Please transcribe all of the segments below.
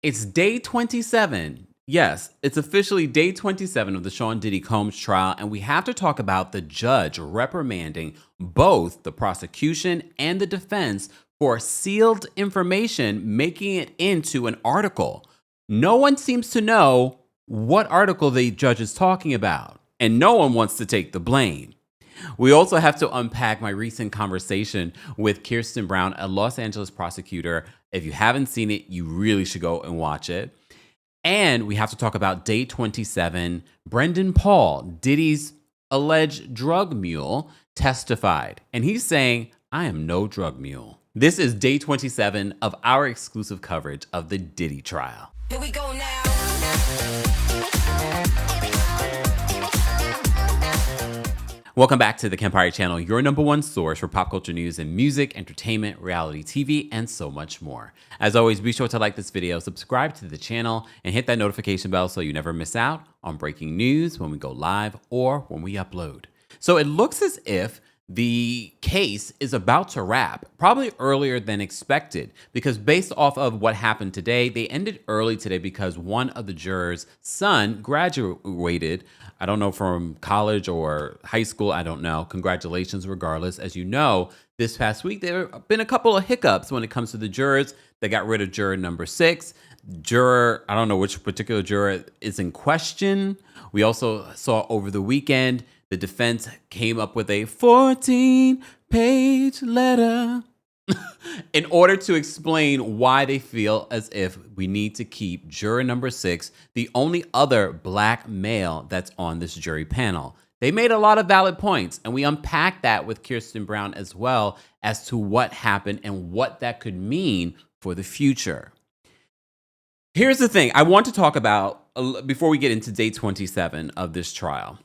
It's day 27. Yes, it's officially day 27 of the Sean Diddy Combs trial, and we have to talk about the judge reprimanding both the prosecution and the defense for sealed information making it into an article. No one seems to know what article the judge is talking about, and no one wants to take the blame. We also have to unpack my recent conversation with Kirsten Brown, a Los Angeles prosecutor. If you haven't seen it, you really should go and watch it. And we have to talk about day 27. Brendan Paul, Diddy's alleged drug mule, testified. And he's saying, I am no drug mule. This is day 27 of our exclusive coverage of the Diddy trial. Here we go now. Welcome back to the KEMPIRE channel, your number one source for pop culture news and music, entertainment, reality TV, and so much more. As always, be sure to like this video, subscribe to the channel, and hit that notification bell so you never miss out on breaking news when we go live or when we upload. So it looks as if the case is about to wrap, probably earlier than expected, because based off of what happened today, they ended early today because one of the jurors' son graduated. I don't know, from college or high school, I don't know. Congratulations regardless. As you know, this past week, there have been a couple of hiccups when it comes to the jurors. They got rid of juror number 6. Juror, I don't know which particular juror is in question. We also saw over the weekend, the defense came up with a 14-page letter in order to explain why they feel as if we need to keep juror number 6, the only other black male that's on this jury panel. They made a lot of valid points, and we unpacked that with Kirsten Brown as well as to what happened and what that could mean for the future. Here's the thing I want to talk about before we get into day 27 of this trial.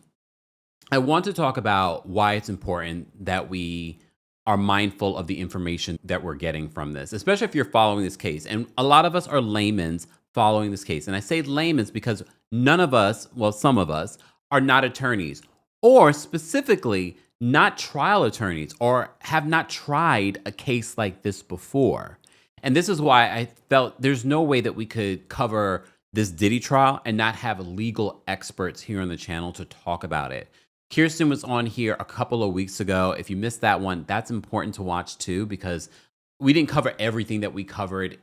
I want to talk about why it's important that we are mindful of the information that we're getting from this, especially if you're following this case. And a lot of us are laymen's following this case. And I say laymen's because none of us, well, some of us, are not attorneys, or specifically not trial attorneys, or have not tried a case like this before. And this is why I felt there's no way that we could cover this Diddy trial and not have legal experts here on the channel to talk about it. Kirsten was on here a couple of weeks ago. If you missed that one, that's important to watch too, because we didn't cover everything that we covered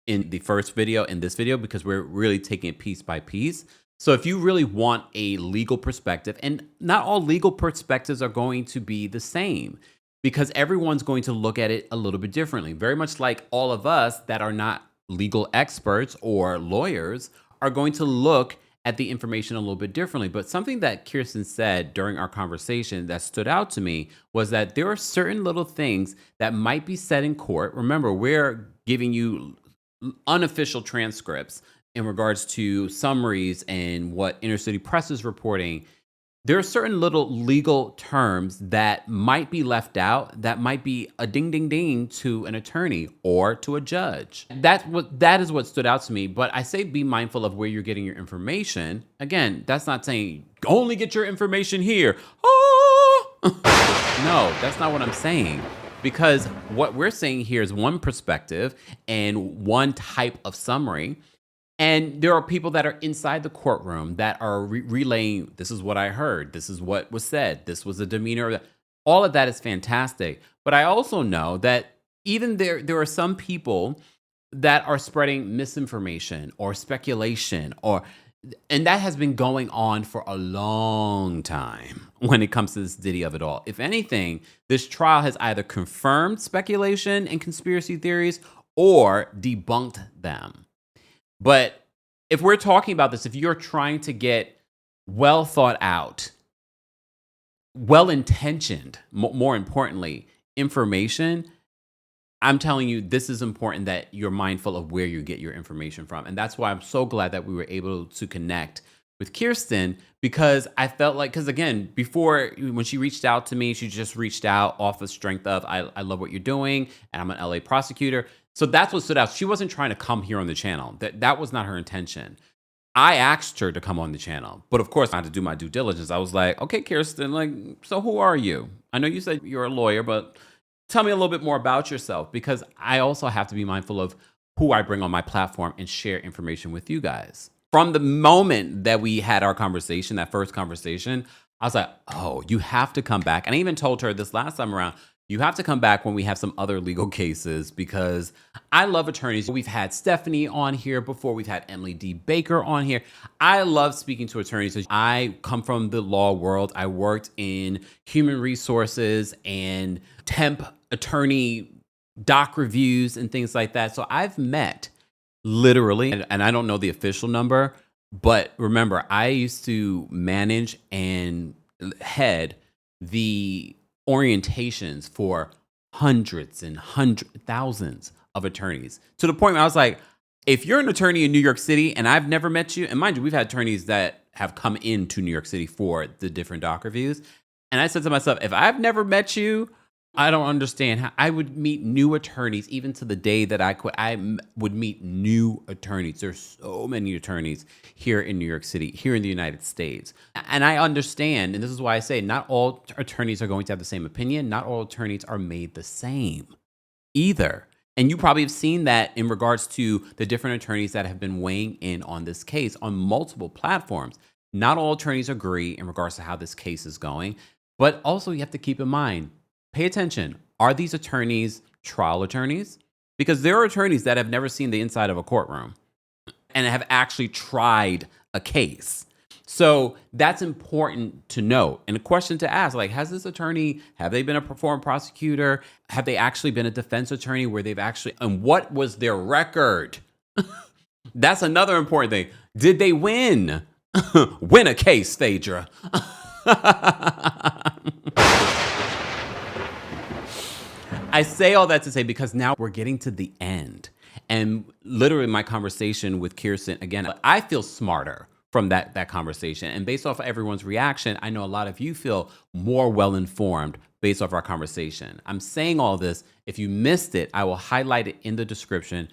in the first video, in this video, because we're really taking it piece by piece. So if you really want a legal perspective, and not all legal perspectives are going to be the same, because everyone's going to look at it a little bit differently. Very much like all of us that are not legal experts or lawyers are going to look at the information a little bit differently. But something that Kirsten said during our conversation that stood out to me was that there are certain little things that might be said in court. Remember, we're giving you unofficial transcripts in regards to summaries and what Inner City Press is reporting. There are certain little legal terms that might be left out that might be a ding, ding, ding to an attorney or to a judge. That is what stood out to me. But I say be mindful of where you're getting your information. Again, that's not saying only get your information here. Oh! No, that's not what I'm saying. Because what we're saying here is one perspective and one type of summary. And there are people that are inside the courtroom that are relaying, this is what I heard, this is what was said, this was the demeanor. All of that is fantastic. But I also know that even there are some people that are spreading misinformation or speculation, and that has been going on for a long time when it comes to this Diddy of it all. If anything, this trial has either confirmed speculation and conspiracy theories or debunked them. But if we're talking about this, if you're trying to get well thought out, well-intentioned, more importantly, information, I'm telling you, this is important that you're mindful of where you get your information from. And that's why I'm so glad that we were able to connect with Kirsten, because I felt like, because again, before, when she reached out to me, she just reached out off the strength of, I love what you're doing, and I'm an LA prosecutor. So that's what stood out. She wasn't trying to come here on the channel. That was not her intention. I asked her to come on the channel, but of course I had to do my due diligence. I was like, okay, Kirsten, like, so who are you? I know you said you're a lawyer, but tell me a little bit more about yourself, because I also have to be mindful of who I bring on my platform and share information with you guys. From the moment that we had our conversation, that first conversation, I was like, oh, you have to come back. And I even told her this last time around, you have to come back when we have some other legal cases because I love attorneys. We've had Stephanie on here before. We've had Emily D. Baker on here. I love speaking to attorneys. I come from the law world. I worked in human resources and temp attorney doc reviews and things like that. So I've met literally, and I don't know the official number, but remember, I used to manage and head the orientations for hundreds and thousands of attorneys to the point where I was like, if you're an attorney in New York City and I've never met you, and mind you, we've had attorneys that have come into New York City for the different doc reviews. And I said to myself, if I've never met you, I don't understand how I would meet new attorneys, even to the day that I quit. Would meet new attorneys. There's so many attorneys here in New York City, here in the United States. And I understand, and this is why I say not all attorneys are going to have the same opinion. Not all attorneys are made the same either. And you probably have seen that in regards to the different attorneys that have been weighing in on this case on multiple platforms. Not all attorneys agree in regards to how this case is going. But also you have to keep in mind, pay attention. Are these attorneys trial attorneys? Because there are attorneys that have never seen the inside of a courtroom and have actually tried a case. So that's important to note. And a question to ask, like, has this attorney, have they been a former prosecutor? Have they actually been a defense attorney where they've actually, and what was their record? That's another important thing. Did they win? Win a case, Phaedra. I say all that to say because now we're getting to the end. And literally my conversation with Kirsten, again, I feel smarter from that conversation. And based off of everyone's reaction, I know a lot of you feel more well-informed based off our conversation. I'm saying all this. If you missed it, I will highlight it in the description.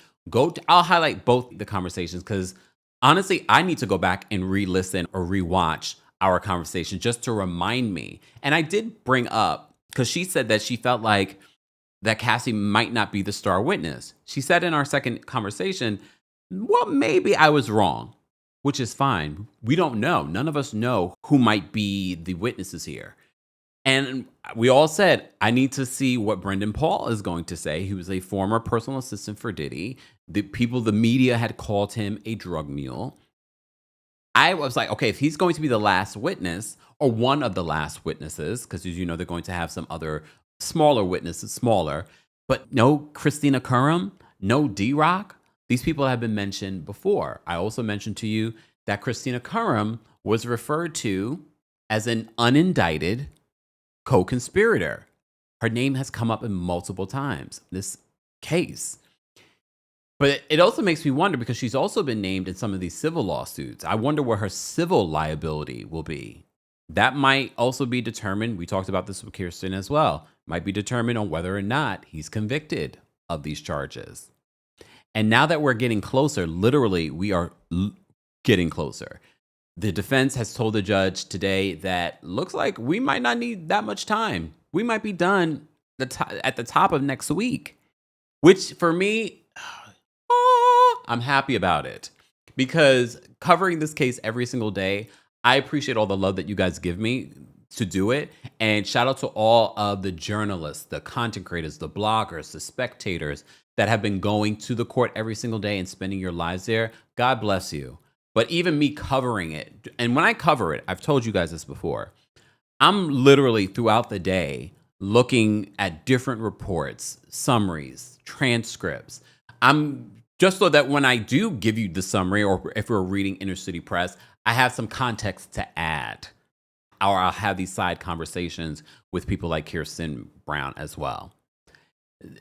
I'll highlight both the conversations because honestly, I need to go back and re-listen or re-watch our conversation just to remind me. And I did bring up, because she said that she felt like that Cassie might not be the star witness. She said in our second conversation, well, maybe I was wrong, which is fine. We don't know. None of us know who might be the witnesses here. And we all said, I need to see what Brendan Paul is going to say. He was a former personal assistant for Diddy. The media had called him a drug mule. I was like, okay, if he's going to be the last witness or one of the last witnesses, because as you know, they're going to have some other smaller witnesses, but no Christina Curran, no D-Rock. These people have been mentioned before. I also mentioned to you that Christina Curran was referred to as an unindicted co-conspirator. Her name has come up in multiple times in this case. But it also makes me wonder because she's also been named in some of these civil lawsuits. I wonder where her civil liability will be. That might also be determined. We talked about this with Kirsten as well. Might be determined on whether or not he's convicted of these charges. And now that we're getting closer, literally, we are getting closer. The defense has told the judge today that looks like we might not need that much time. We might be done at the top of next week, which for me, I'm happy about it because covering this case every single day, I appreciate all the love that you guys give me to do it. And shout out to all of the journalists, the content creators, the bloggers, the spectators that have been going to the court every single day and spending your lives there. God bless you. But even me covering it, and when I cover it, I've told you guys this before, I'm literally throughout the day looking at different reports, summaries, transcripts. I'm just so that when I do give you the summary, or if we're reading Inner City Press, I have some context to add. Or I'll have these side conversations with people like Kirsten Brown as well.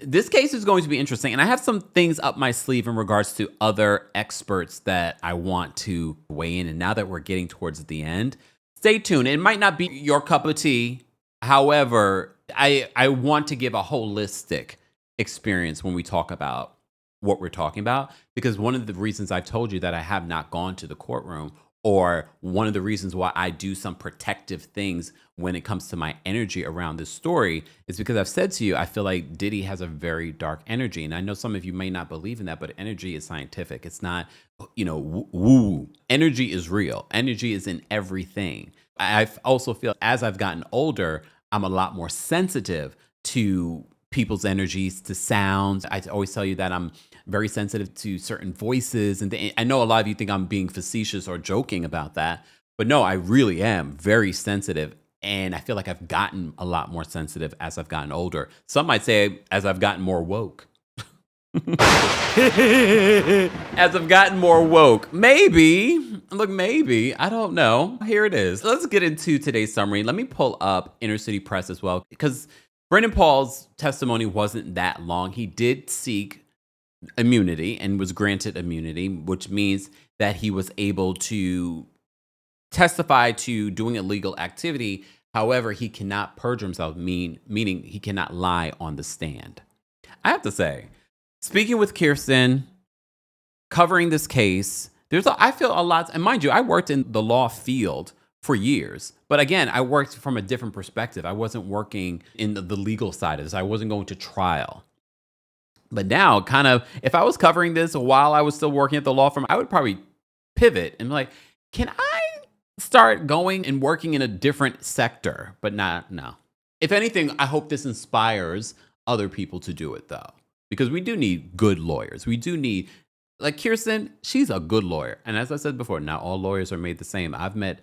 This case is going to be interesting, and I have some things up my sleeve in regards to other experts that I want to weigh in. And now that we're getting towards the end, stay tuned. It might not be your cup of tea. However, I want to give a holistic experience when we talk about what we're talking about, because one of the reasons I've told you that I have not gone to the courtroom or one of the reasons why I do some protective things when it comes to my energy around this story is because I've said to you, I feel like Diddy has a very dark energy. And I know some of you may not believe in that, but energy is scientific. It's not, woo. Energy is real. Energy is in everything. I also feel as I've gotten older, I'm a lot more sensitive to people's energies, to sounds. I always tell you that I'm very sensitive to certain voices. And I know a lot of you think I'm being facetious or joking about that, but no, I really am very sensitive. And I feel like I've gotten a lot more sensitive as I've gotten older. Some might say as I've gotten more woke. As I've gotten more woke. Maybe. Look, maybe. I don't know. Here it is. Let's get into today's summary. Let me pull up Inner City Press as well, because Brendan Paul's testimony wasn't that long. He did seek immunity and was granted immunity, which means that he was able to testify to doing illegal activity. However, he cannot perjure himself, meaning he cannot lie on the stand. I have to say, speaking with Kirsten, covering this case, I feel a lot, and mind you, I worked in the law field for years. But again, I worked from a different perspective. I wasn't working in the legal side of this. I wasn't going to trial. But now, kind of, if I was covering this while I was still working at the law firm, I would probably pivot and be like, can I start going and working in a different sector? But no. If anything, I hope this inspires other people to do it, though. Because we do need good lawyers. We do need, like Kirsten, she's a good lawyer. And as I said before, not all lawyers are made the same. I've met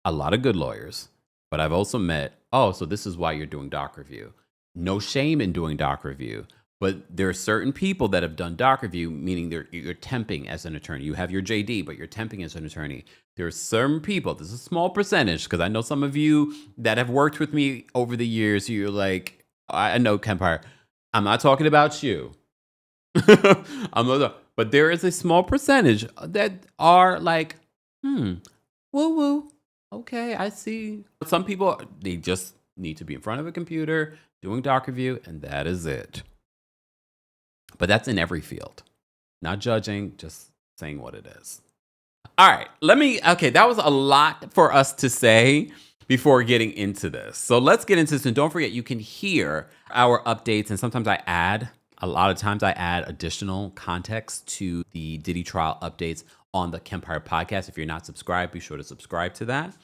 a lot of good lawyers, but I've also met, so this is why you're doing doc review. No shame in doing doc review, but there are certain people that have done doc review, meaning you're temping as an attorney. You have your JD, but you're temping as an attorney. There are certain people, this is a small percentage, because I know some of you that have worked with me over the years, you're like, I know, KEMPIRE, I'm not talking about you. But there is a small percentage that are like, woo. Okay, I see. Some people, they just need to be in front of a computer doing doc review, and that is it. But that's in every field. Not judging, just saying what it is. All right, that was a lot for us to say before getting into this. So let's get into this. And don't forget, you can hear our updates. And sometimes a lot of times I add additional context to the Diddy trial updates on the KEMPIRE podcast. If you're not subscribed, be sure to subscribe to that.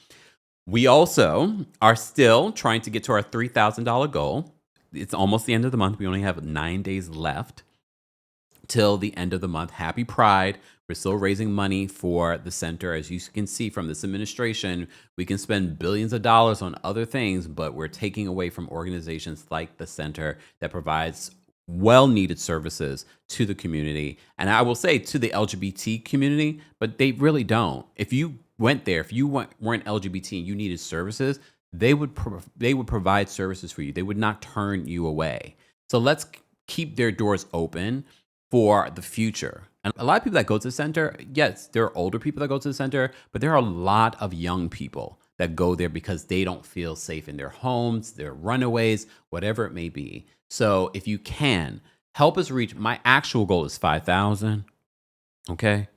We also are still trying to get to our $3,000 goal. It's almost the end of the month. We only have 9 days left till the end of the month. Happy Pride. We're still raising money for the center. As you can see from this administration, we can spend billions of dollars on other things, but we're taking away from organizations like the center that provides well-needed services to the community. And I will say to the LGBT community, but they really don't. If you went there, if you weren't LGBT and you needed services, they would provide services for you. They would not turn you away. So let's keep their doors open for the future. And a lot of people that go to the center, yes, there are older people that go to the center, but there are a lot of young people that go there because they don't feel safe in their homes, they're runaways, whatever it may be. So if you can, help us reach, my actual goal is 5,000, okay?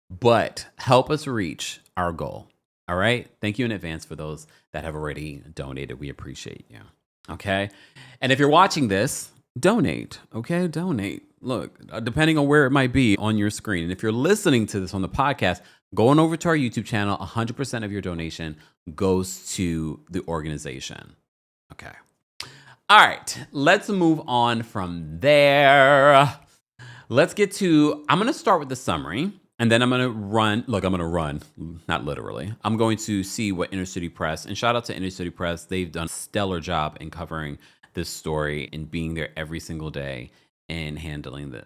But help us reach our goal, all right? Thank you in advance for those that have already donated. We appreciate you, okay? And if you're watching this, donate, okay? Donate. Look, depending on where it might be on your screen. And if you're listening to this on the podcast, going over to our YouTube channel, 100% of your donation goes to the organization. Okay. All right. Let's move on from there. Let's get to, I'm going to start with the summary. And then I'm going to run, not literally. I'm going to see what Inner City Press, and shout out to Inner City Press. They've done a stellar job in covering this story and being there every single day and handling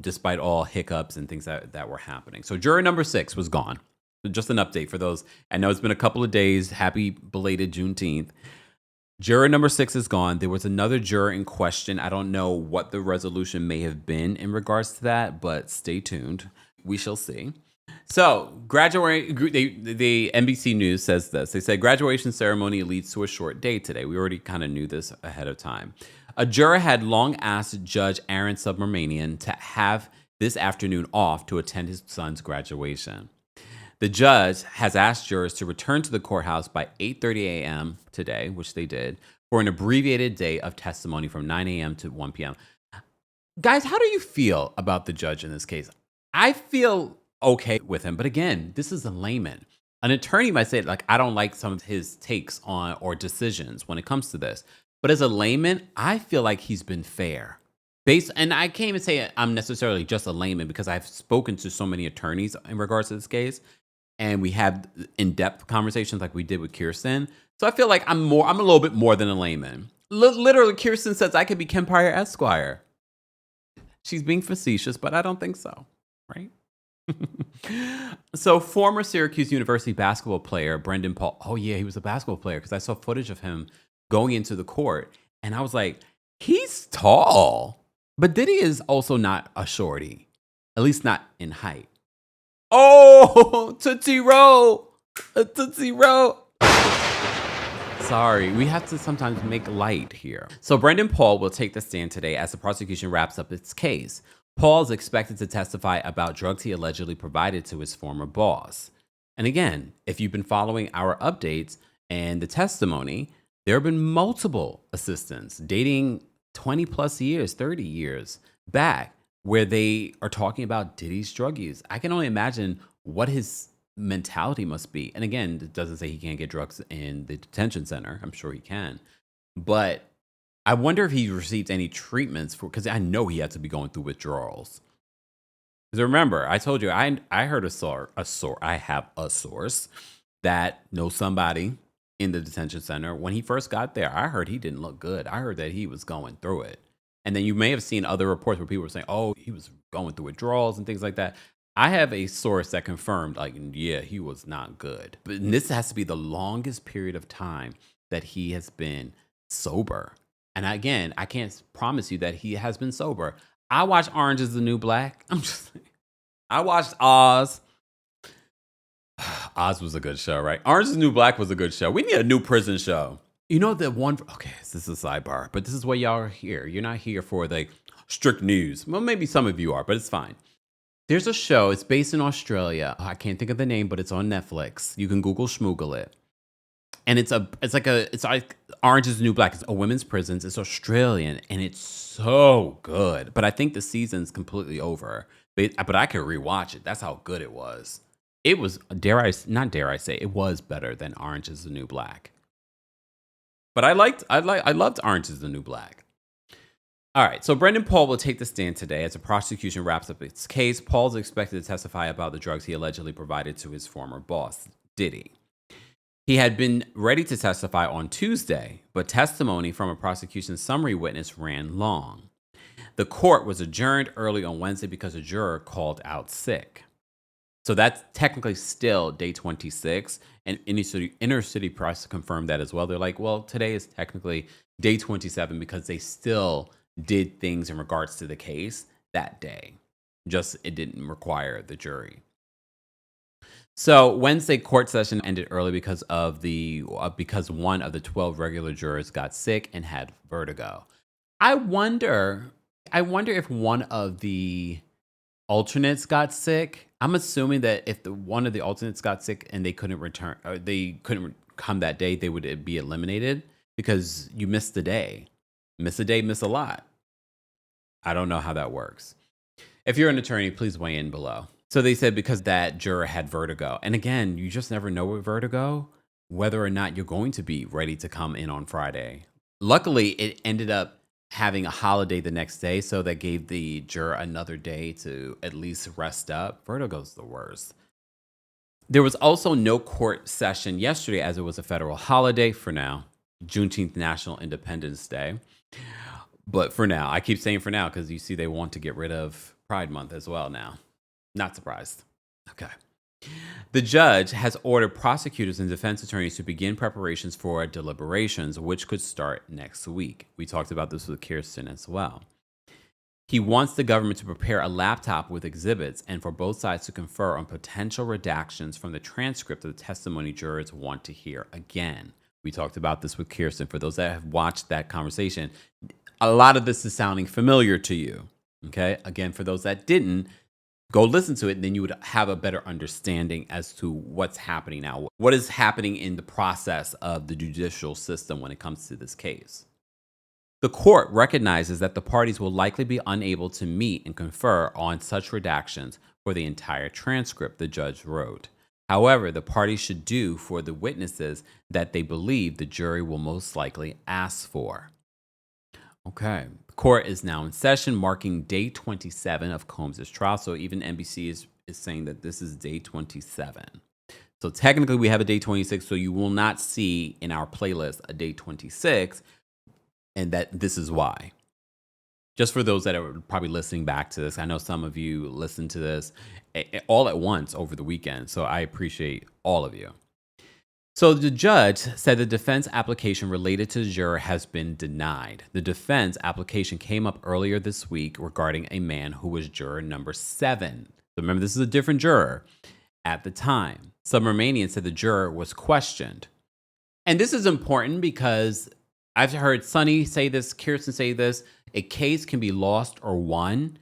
despite all hiccups and things that were happening. So juror number 6 was gone. Just an update for those. I know it's been a couple of days. Happy belated Juneteenth. Juror number 6 is gone. There was another juror in question. I don't know what the resolution may have been in regards to that, but stay tuned. We shall see. So, the NBC News says this. They said graduation ceremony leads to a short day today. We already kind of knew this ahead of time. A juror had long asked Judge Aaron Subramanian to have this afternoon off to attend his son's graduation. The judge has asked jurors to return to the courthouse by 8:30 a.m. today, which they did, for an abbreviated day of testimony from 9 a.m. to 1 p.m. Guys, how do you feel about the judge in this case? I feel okay with him, but again, this is a layman. An attorney might say, like, I don't like some of his takes on or decisions when it comes to this. But as a layman, I feel like he's been fair. And I can't even say I'm necessarily just a layman because I've spoken to so many attorneys in regards to this case, and we have in-depth conversations like we did with Kirsten. So I feel like I'm a little bit more than a layman. Literally, Kirsten says I could be KEMPIRE Esquire. She's being facetious, but I don't think so, right? So former Syracuse University basketball player Brendan Paul. Oh yeah, he was a basketball player because I saw footage of him going into the court, and I was like, he's tall, but Diddy is also not a shorty, at least not in height. Oh, Tootsie Roll, Tootsie Roll. Sorry, we have to sometimes make light here. So Brendan Paul will take the stand today as the prosecution wraps up its case. Paul is expected to testify about drugs he allegedly provided to his former boss. And again, if you've been following our updates and the testimony, there have been multiple assistants dating 20 plus years, 30 years back, where they are talking about Diddy's drug use. I can only imagine what his mentality must be. And again, it doesn't say he can't get drugs in the detention center. I'm sure he can. But I wonder if he received any treatments for, because I know he had to be going through withdrawals. Because remember, I told you, I heard I have a source that knows somebody in the detention center. When he first got there, I heard he didn't look good. I heard that he was going through it. And then you may have seen other reports where people were saying, oh, he was going through withdrawals and things like that. I have a source that confirmed, like, yeah, he was not good. But this has to be the longest period of time that he has been sober. And again, I can't promise you that he has been sober. I watched Orange is the New Black. I watched Oz. Oz was a good show, right? Orange is the New Black was a good show. We need a new prison show. You know the one, okay, this is a sidebar, but this is what y'all are here. You're not here for the strict news. Well, maybe some of you are, but it's fine. There's a show, it's based in Australia. I can't think of the name, but it's on Netflix. You can Google schmoogle it. And it's like Orange is the New Black. It's a women's prison. It's Australian, and it's so good. But I think the season's completely over. But I could rewatch it. That's how good it was. It was, it was better than Orange is the New Black. But I loved Orange is the New Black. All right, so Brendan Paul will take the stand today as the prosecution wraps up its case. Paul is expected to testify about the drugs he allegedly provided to his former boss, Diddy. He had been ready to testify on Tuesday, but testimony from a prosecution summary witness ran long. The court was adjourned early on Wednesday because a juror called out sick. So that's technically still day 26, and inner city press confirmed that as well. They're like, well, today is technically day 27 because they still did things in regards to the case that day. Just it didn't require the jury. So Wednesday court session ended early because one of the 12 regular jurors got sick and had vertigo. I wonder if one of the alternates got sick. I'm assuming that if one of the alternates got sick and they couldn't return, or they couldn't come that day, they would be eliminated because you missed the day. Miss a day, miss a lot. I don't know how that works. If you're an attorney, please weigh in below. So they said because that juror had vertigo. And again, you just never know with vertigo whether or not you're going to be ready to come in on Friday. Luckily, it ended up having a holiday the next day, so that gave the juror another day to at least rest up. Vertigo's the worst. There was also no court session yesterday as it was a federal holiday for now, Juneteenth National Independence Day. But for now, I keep saying for now because you see they want to get rid of Pride Month as well now. Not surprised. Okay. The judge has ordered prosecutors and defense attorneys to begin preparations for deliberations, which could start next week. We talked about this with Kirsten as well. He wants the government to prepare a laptop with exhibits and for both sides to confer on potential redactions from the transcript of the testimony jurors want to hear again. We talked about this with Kirsten. For those that have watched that conversation, a lot of this is sounding familiar to you. Okay. Again, for those that didn't, Go listen to it, and then you would have a better understanding as to what's happening now. What is happening in the process of the judicial system when it comes to this case? The court recognizes that the parties will likely be unable to meet and confer on such redactions for the entire transcript, the judge wrote. However, the parties should do for the witnesses that they believe the jury will most likely ask for. Okay. The court is now in session, marking day 27 of Combs' trial. So even NBC is saying that this is day 27. So technically we have a day 26, so you will not see in our playlist a day 26, and that this is why. Just for those that are probably listening back to this, I know some of you listen to this all at once over the weekend, so I appreciate all of you. So the judge said the defense application related to the juror has been denied. The defense application came up earlier this week regarding a man who was juror number 7. So remember, this is a different juror at the time. Some Romanians said the juror was questioned. And this is important because I've heard Sonny say this, Kirsten say this. A case can be lost or won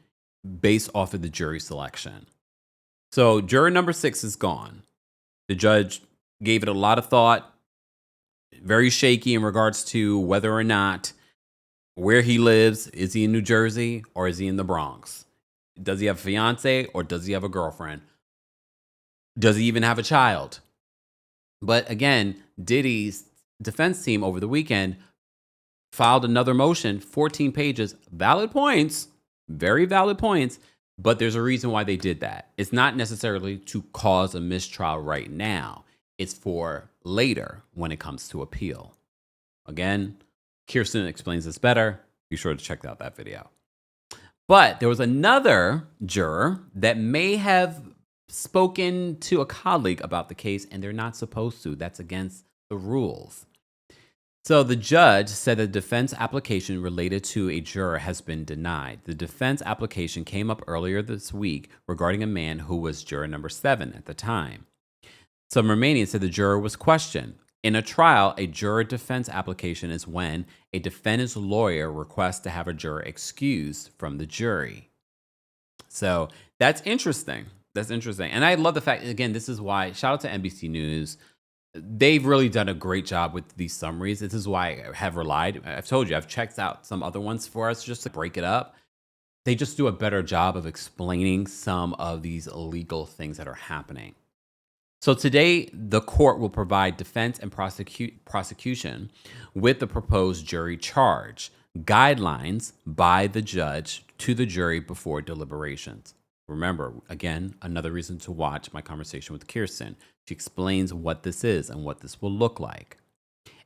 based off of the jury selection. So juror number 6 is gone. The judge gave it a lot of thought, very shaky in regards to whether or not where he lives. Is he in New Jersey or is he in the Bronx? Does he have a fiance or does he have a girlfriend? Does he even have a child? But again, Diddy's defense team over the weekend filed another motion, 14 pages, valid points, very valid points, but there's a reason why they did that. It's not necessarily to cause a mistrial right now. It's for later when it comes to appeal. Again, Kirsten explains this better. Be sure to check out that video. But there was another juror that may have spoken to a colleague about the case, and they're not supposed to. That's against the rules. So the judge said the defense application related to a juror has been denied. The defense application came up earlier this week regarding a man who was juror number 7 at the time. Some Romanians said the juror was questioned. In a trial, a juror defense application is when a defendant's lawyer requests to have a juror excused from the jury. So that's interesting. That's interesting. And I love the fact, again, this is why, shout out to NBC News. They've really done a great job with these summaries. This is why I have relied. I've told you, I've checked out some other ones for us just to break it up. They just do a better job of explaining some of these illegal things that are happening. So today, the court will provide defense and prosecution with the proposed jury charge, guidelines by the judge to the jury before deliberations. Remember, again, another reason to watch my conversation with Kirsten. She explains what this is and what this will look like.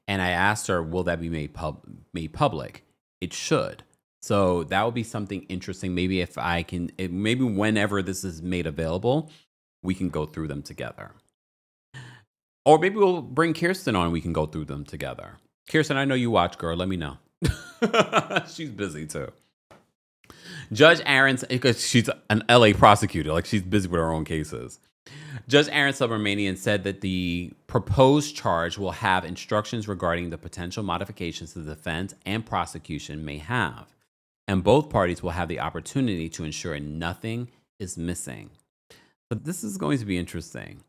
And I asked her, will that be made public? It should. So that will be something interesting. Maybe if I can, maybe whenever this is made available, we can go through them together. Or maybe we'll bring Kirsten on and we can go through them together. Kirsten, I know you watch, girl. Let me know. She's busy too. Judge Aaron's, because she's an LA prosecutor, like she's busy with her own cases. Judge Aaron Subramanian said that the proposed charge will have instructions regarding the potential modifications the defense and prosecution may have, and both parties will have the opportunity to ensure nothing is missing. But this is going to be interesting.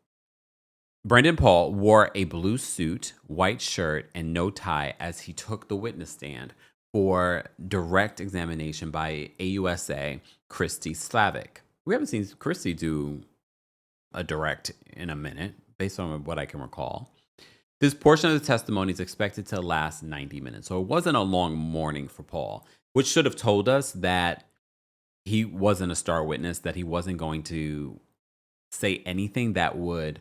Brendan Paul wore a blue suit, white shirt, and no tie as he took the witness stand for direct examination by AUSA Christy Slavic. We haven't seen Christy do a direct in a minute, based on what I can recall. This portion of the testimony is expected to last 90 minutes, so it wasn't a long morning for Paul, which should have told us that he wasn't a star witness, that he wasn't going to say anything that would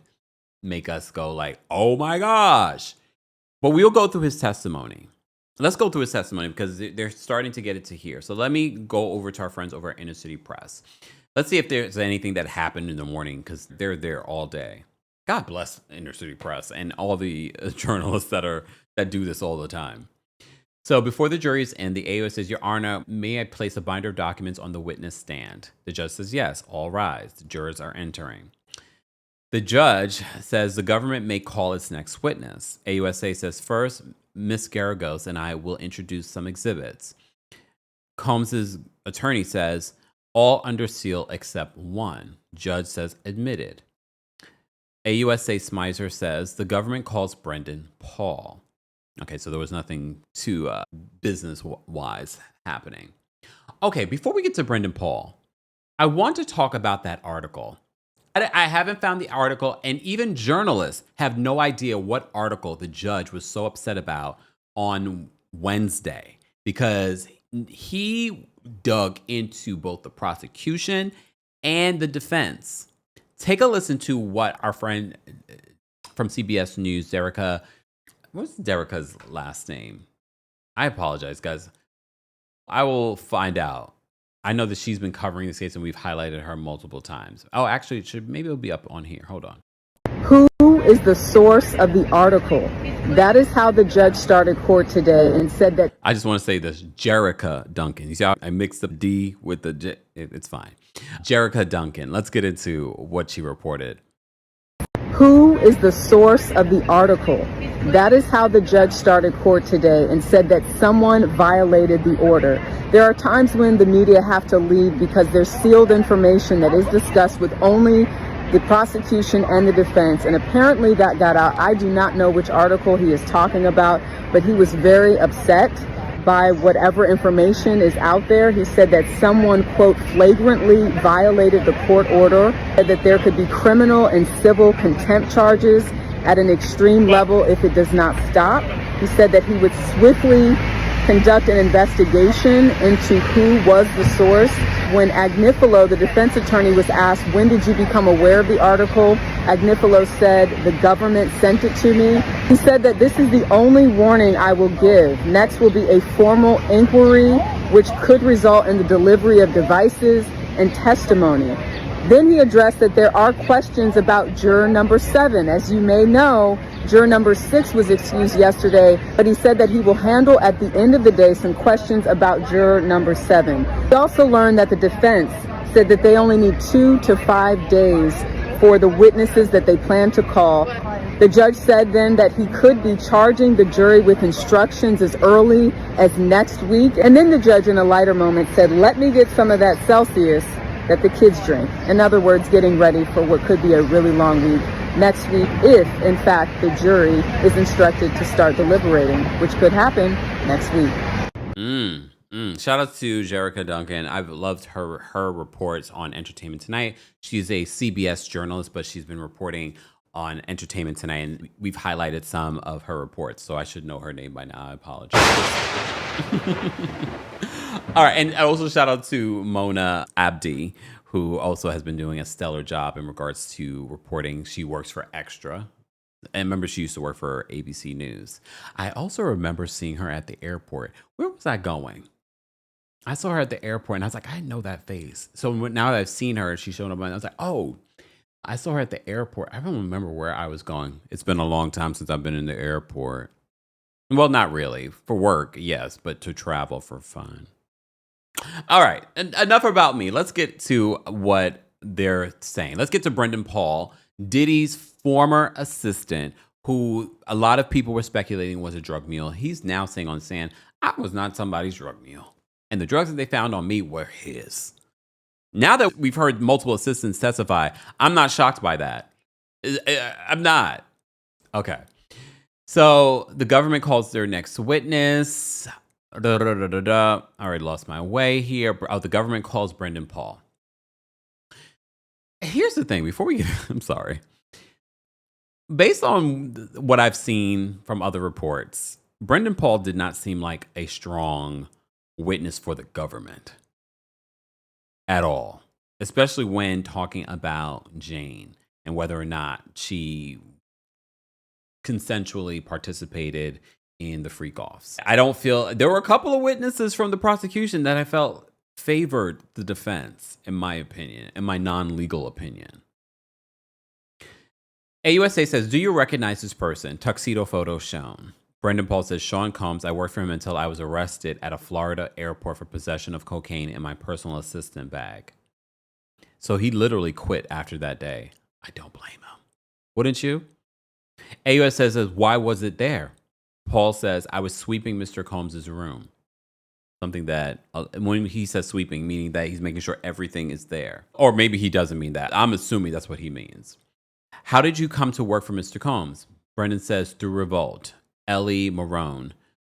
make us go like, oh my gosh. But we'll go through his testimony. Let's go through his testimony because they're starting to get it to here. So let me go over to our friends over at Inner City Press. Let's see if there's anything that happened in the morning because they're there all day. God bless Inner City Press and all the journalists that do this all the time. So before the jury's end, the AO says, Your Honor, may I place a binder of documents on the witness stand? The judge says, yes, all rise. The jurors are entering. The judge says the government may call its next witness. AUSA says, first, Ms. Garagos and I will introduce some exhibits. Combs' attorney says, All under seal except one. Judge says admitted. AUSA Smizer says the government calls Brendan Paul. Okay, so there was nothing too business-wise happening. Okay, before we get to Brendan Paul, I want to talk about that article. I haven't found the article, and even journalists have no idea what article the judge was so upset about on Wednesday, because he dug into both the prosecution and the defense. Take a listen to what our friend from CBS News, Derica, what's Derica's last name? I apologize, guys. I will find out. I know that she's been covering this case and we've highlighted her multiple times. Oh, actually, maybe it'll be up on here. Hold on. Who is the source of the article? That is how the judge started court today and said that. I just want to say this, Jerica Duncan. You see how I mixed the D with the J? It's fine. Jerica Duncan. Let's get into what she reported. Who is the source of the article? That is how the judge started court today and said that someone violated the order. There are times when the media have to leave because there's sealed information that is discussed with only the prosecution and the defense, and apparently that got out. I do not know which article he is talking about, but he was very upset by whatever information is out there. He said that someone, quote, flagrantly violated the court order, that there could be criminal and civil contempt charges at an extreme level if it does not stop. He said that he would swiftly conduct an investigation into who was the source. When Agnifilo, the defense attorney, was asked, when did you become aware of the article? Agnifilo said, the government sent it to me. He said that this is the only warning I will give. Next will be a formal inquiry, which could result in the delivery of devices and testimony. Then he addressed that there are questions about juror number 7. As you may know, juror number 6 was excused yesterday, but he said that he will handle at the end of the day some questions about juror number 7. He also learned that the defense said that they only need 2 to 5 days for the witnesses that they plan to call. The judge said then that he could be charging the jury with instructions as early as next week. And then the judge, in a lighter moment, said, let me get some of that Celsius that the kids drink. In other words, getting ready for what could be a really long week next week if, in fact, the jury is instructed to start deliberating, which could happen next week. Shout out to Jerica Duncan. I've loved her reports on Entertainment Tonight. She's a CBS journalist, but she's been reporting on Entertainment Tonight, and we've highlighted some of her reports, so I should know her name by now. I apologize. All right, and also shout out to Mona Abdi, who also has been doing a stellar job in regards to reporting. She works for Extra. And remember, she used to work for ABC News. I also remember seeing her at the airport. Where was I going? I saw her at the airport, and I was like, I know that face. So now that I've seen her, she showed up, and I was like, oh, I saw her at the airport. I don't remember where I was going. It's been a long time since I've been in the airport. Well, not really. For work, yes, but to travel for fun. All right, enough about me. Let's get to what they're saying. Let's get to Brendan Paul, Diddy's former assistant, who a lot of people were speculating was a drug mule. He's now saying on stand, I was not somebody's drug mule. And the drugs that they found on me were his. Now that we've heard multiple assistants testify, I'm not shocked by that. I'm not. Okay. So the government calls their next witness. I already lost my way here. Oh, the government calls Brendan Paul. Here's the thing. Before we get, I'm sorry. Based on what I've seen from other reports, Brendan Paul did not seem like a strong witness for the government at all, especially when talking about Jane and whether or not she consensually participated in the freak-offs. I don't feel, there were a couple of witnesses from the prosecution that I felt favored the defense, in my opinion, in my non-legal opinion. AUSA says, do you recognize this person? Tuxedo photo shown. Brendan Paul says, Sean Combs, I worked for him until I was arrested at a Florida airport for possession of cocaine in my personal assistant bag. So he literally quit after that day. I don't blame him. Wouldn't you? AUSA says, why was it there? Paul says, I was sweeping Mr. Combs' room. Something that, when he says sweeping, meaning that he's making sure everything is there. Or maybe he doesn't mean that. I'm assuming that's what he means. How did you come to work for Mr. Combs? Brendan says, through revolt. Ellie Marone.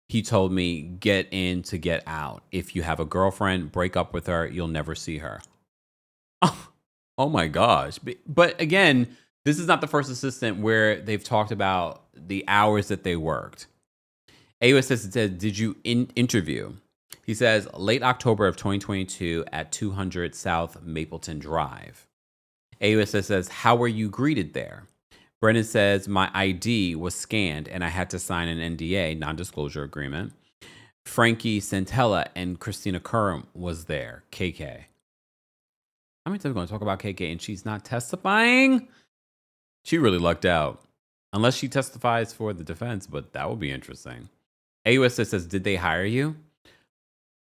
He told me, get in to get out. If you have a girlfriend, break up with her. You'll never see her. Oh my gosh. But again, this is not the first assistant where they've talked about the hours that they worked. AU assistant said, did you interview? He says, late October of 2022 at 200 South Mapleton Drive. AU assistant says, how were you greeted there? Brendan says, my ID was scanned and I had to sign an NDA, non-disclosure agreement. Frankie Santella and Christina Curran was there, KK. How many times are we going to talk about KK and she's not testifying? She really lucked out. Unless she testifies for the defense, but that would be interesting. AUSS says, did they hire you?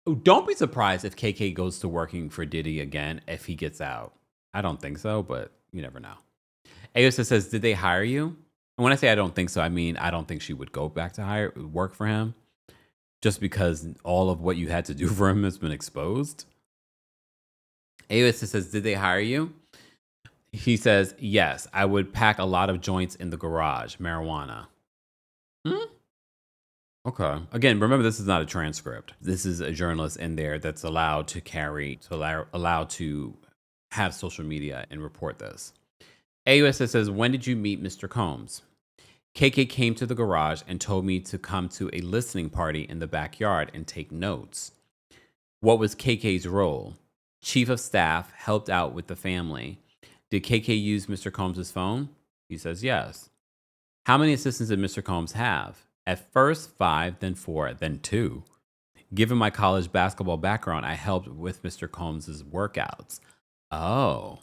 Oh, don't be surprised if KK goes to working for Diddy again if he gets out. I don't think so, but you never know. AUSS says, did they hire you? And when I say I don't think so, I mean I don't think she would go back to work for him just because all of what you had to do for him has been exposed. AUSS says, did they hire you? He says, yes, I would pack a lot of joints in the garage, marijuana. Okay. Again, remember, this is not a transcript. This is a journalist in there that's allowed to have social media and report this. AUSS says, when did you meet Mr. Combs? KK came to the garage and told me to come to a listening party in the backyard and take notes. What was KK's role? Chief of staff, helped out with the family. Did KK use Mr. Combs' phone? He says yes. How many assistants did Mr. Combs have? At first, 5, then 4, then 2. Given my college basketball background, I helped with Mr. Combs' workouts. Oh.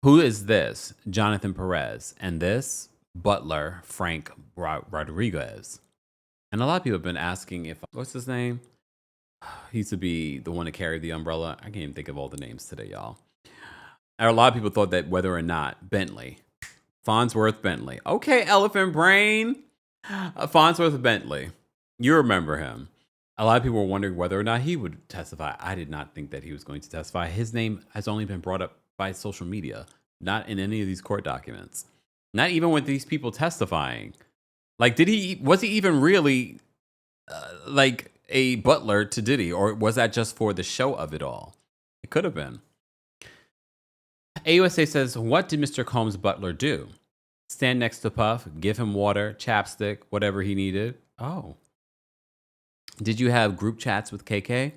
Who is this? Jonathan Perez. And this? Butler Frank Rodriguez. And a lot of people have been asking if, what's his name? He used to be the one to carry the umbrella. I can't even think of all the names today, y'all. And a lot of people thought that whether or not Bentley, Farnsworth Bentley. Okay, elephant brain. Farnsworth Bentley. You remember him. A lot of people were wondering whether or not he would testify. I did not think that he was going to testify. His name has only been brought up by social media, not in any of these court documents. Not even with these people testifying. Like, was he even really like a butler to Diddy, or was that just for the show of it all? It could have been. AUSA says, what did Mr. Combs' butler do? Stand next to Puff, give him water, chapstick, whatever he needed. Oh. Did you have group chats with KK?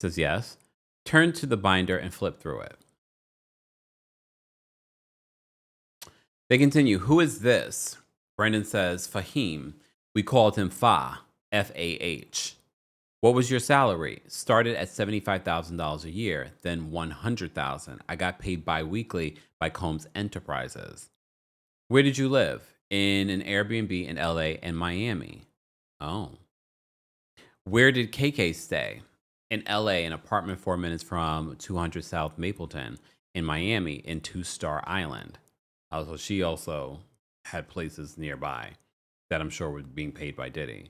Says yes. Turn to the binder and flip through it. They continue, who is this? Brendan says, Fahim. We called him Fa, F-A-H. What was your salary? Started at $75,000 a year, then $100,000. I got paid bi-weekly by Combs Enterprises. Where did you live? In an Airbnb in LA and Miami. Oh. Where did KK stay? In LA, an apartment 4 minutes from 200 South Mapleton. In Miami, in Two-Star Island. Also, she also had places nearby that I'm sure were being paid by Diddy.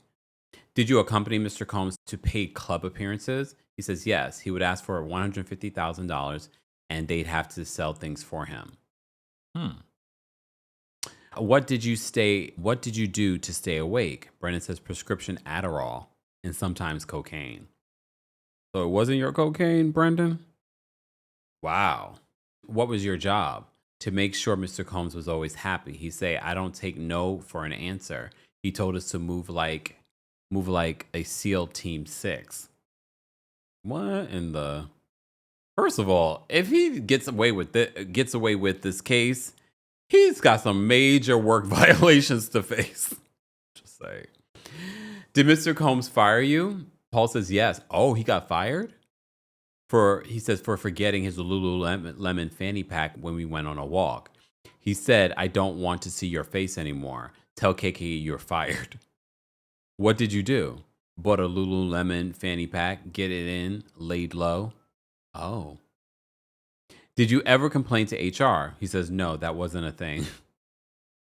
Did you accompany Mr. Combs to paid club appearances? He says yes. He would ask for $150,000 and they'd have to sell things for him. What did you do to stay awake? Brendan says prescription Adderall and sometimes cocaine. So it wasn't your cocaine, Brendan? Wow. What was your job? To make sure Mr. Combs was always happy. He say, I don't take no for an answer. He told us to move like a SEAL Team 6. What in the... First of all, if he gets away with this case, he's got some major work violations to face. Just say. Did Mr. Combs fire you? Paul says yes. Oh, he got fired? He says for forgetting his Lululemon fanny pack when we went on a walk. He said, I don't want to see your face anymore. Tell KK you're fired. What did you do? Bought a Lululemon fanny pack, get it in, laid low. Oh. Did you ever complain to HR? He says, no, that wasn't a thing.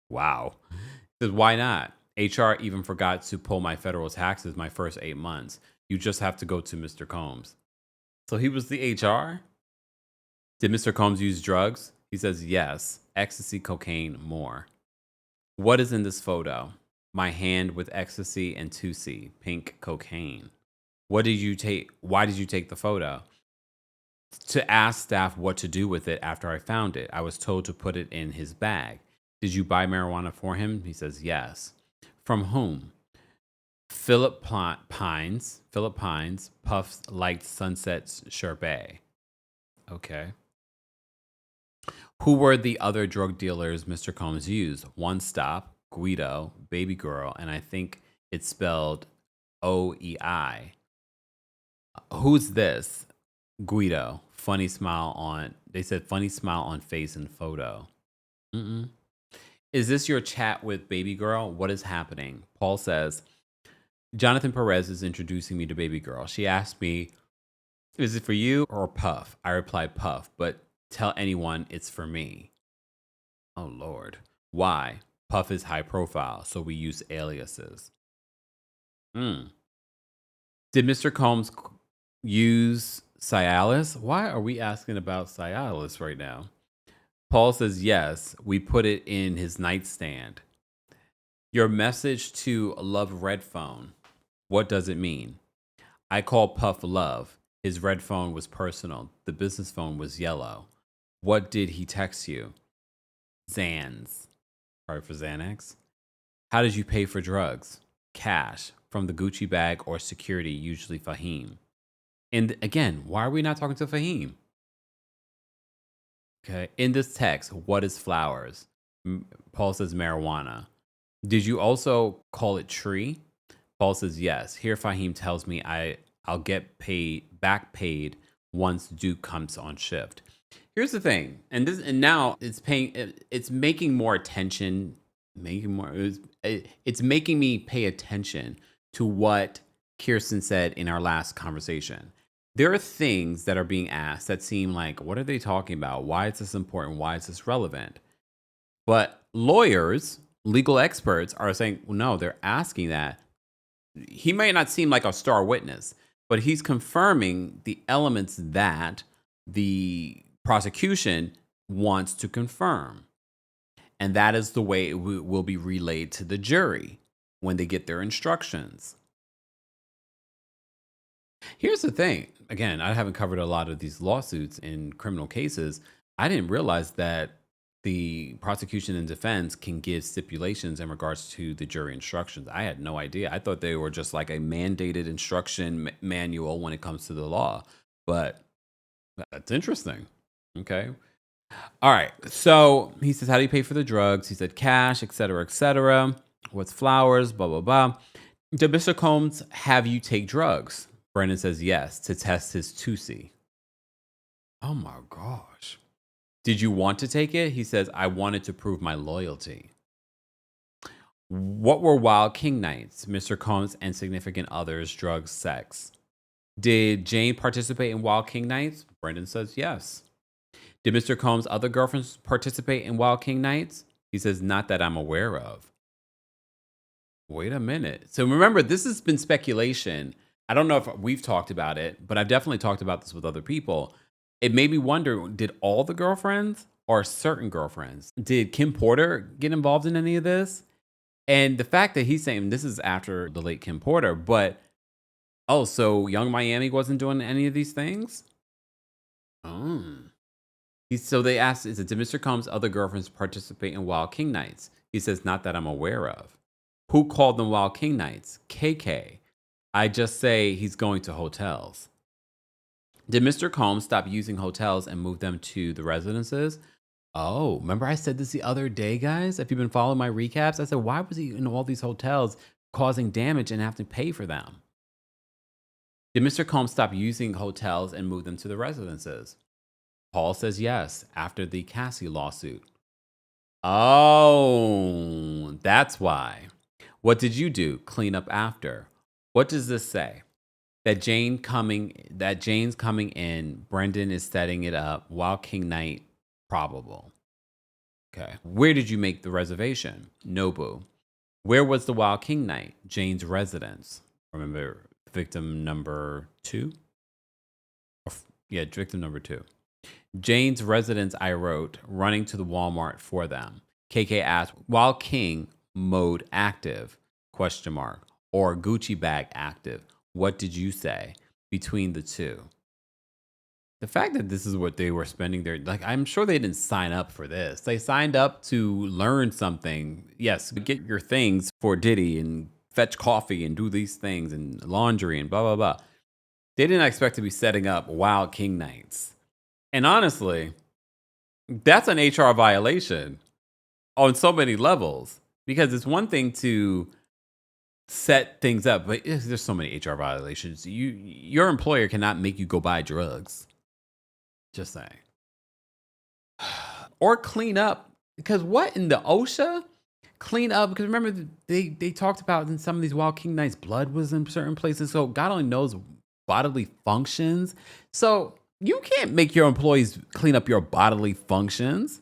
Wow. He says, why not? HR even forgot to pull my federal taxes my first 8 months. You just have to go to Mr. Combs. So he was the HR? Did Mr. Combs use drugs? He says yes. Ecstasy, cocaine, more. What is in this photo? My hand with ecstasy and 2C, pink cocaine. What did you take? Why did you take the photo? To ask staff what to do with it after I found it. I was told to put it in his bag. Did you buy marijuana for him? He says yes. From whom? Philip Pines. Philip Pines. Puffs liked Sunset's sherbet. Okay. Who were the other drug dealers Mr. Combs used? One Stop, Guido, Baby Girl, and I think it's spelled OEI. Who's this? Guido. Funny smile on. They said funny smile on face and photo. Mm-mm. Is this your chat with Baby Girl? What is happening? Paul says, Jonathan Perez is introducing me to Baby Girl. She asked me, is it for you or Puff? I replied, Puff, but tell anyone it's for me. Oh, Lord. Why? Puff is high profile, so we use aliases. Did Mr. Combs use Cialis? Why are we asking about Cialis right now? Paul says, yes, we put it in his nightstand. Your message to Love Red Phone, what does it mean? I call Puff Love. His red phone was personal. The business phone was yellow. What did he text you? Xans. Sorry for Xanax. How did you pay for drugs? Cash. From the Gucci bag or security, usually Fahim. And again, why are we not talking to Fahim? Okay. In this text, what is flowers? Paul says marijuana. Did you also call it tree? Paul says yes. Here Fahim tells me I'll get back paid once Duke comes on shift. Here's the thing, and now it's making more attention, it's making me pay attention to what Kirsten said in our last conversation. There are things that are being asked that seem like, what are they talking about? Why is this important? Why is this relevant? But lawyers, legal experts are saying, well, no, they're asking that. He may not seem like a star witness, but he's confirming the elements that the prosecution wants to confirm. And that is the way it will be relayed to the jury when they get their instructions. Here's the thing. Again, I haven't covered a lot of these lawsuits in criminal cases. I didn't realize that the prosecution and defense can give stipulations in regards to the jury instructions. I had no idea. I thought they were just like a mandated instruction manual when it comes to the law. But that's interesting. Okay. All right. So he says, how do you pay for the drugs? He said cash, et cetera, et cetera. What's flowers? Blah, blah, blah. Did Mr. Combs have you take drugs? Brendan says yes, to test his 2C. Oh my gosh. Did you want to take it? He says, I wanted to prove my loyalty. What were Wild King nights? Mr. Combs and significant others, drugs, sex. Did Jane participate in Wild King nights? Brendan says yes. Did Mr. Combs' other girlfriends participate in Wild King nights? He says, not that I'm aware of. Wait a minute. So remember, this has been speculation. I don't know if we've talked about it, but I've definitely talked about this with other people. It made me wonder, did all the girlfriends or certain girlfriends? Did Kim Porter get involved in any of this? And the fact that he's saying this is after the late Kim Porter, but oh, so Young Miami wasn't doing any of these things? Oh. So they asked, did Mr. Combs' other girlfriends participate in Wild King nights? He says, not that I'm aware of. Who called them Wild King nights? KK. I just say he's going to hotels. Did Mr. Combs stop using hotels and move them to the residences? Oh, remember I said this the other day, guys? If you've been following my recaps, I said, why was he in all these hotels causing damage and have to pay for them? Did Mr. Combs stop using hotels and move them to the residences? Paul says yes, after the Cassie lawsuit. Oh, that's why. What did you do? Clean up after. What does this say? That Jane's coming in, Brendan is setting it up, Wild King night probable. Okay. Where did you make the reservation? Nobu. Where was the Wild King night? Jane's residence. Remember, victim number 2. Yeah, victim number 2. Jane's residence I wrote, running to the Walmart for them. KK asked, while King mode active, question mark, or Gucci bag active, what did you say between the two? The fact that this is what they were spending their, like, I'm sure they didn't sign up for this. They signed up to learn something. Yes, get your things for Diddy and fetch coffee and do these things and laundry and blah, blah, blah. They didn't expect to be setting up Wild King nights. And honestly, that's an HR violation on so many levels, because it's one thing to set things up, but there's so many HR violations. Your employer cannot make you go buy drugs. Just saying. Or clean up, because what in the OSHA? Clean up, because remember they talked about in some of these Wild King nights, blood was in certain places, so God only knows bodily functions. So you can't make your employees clean up your bodily functions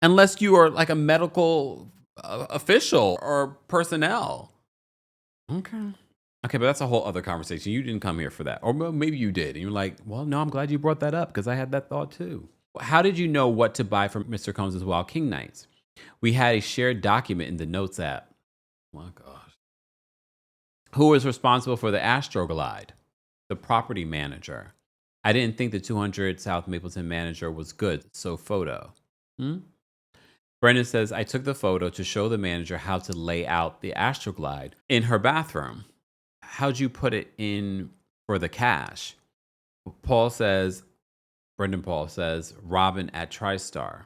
unless you are like a medical official or personnel. Okay, but that's a whole other conversation. You didn't come here for that. Or maybe you did. And you're like, well, no, I'm glad you brought that up because I had that thought too. How did you know what to buy for Mr. Combs' Wild King nights? We had a shared document in the Notes app. Oh my gosh. Who was responsible for the Astroglide? The property manager. I didn't think the 200 South Mapleton manager was good, so photo. Brendan says, I took the photo to show the manager how to lay out the Astroglide in her bathroom. How'd you put it in for the cash? Brendan Paul says, Robin at TriStar.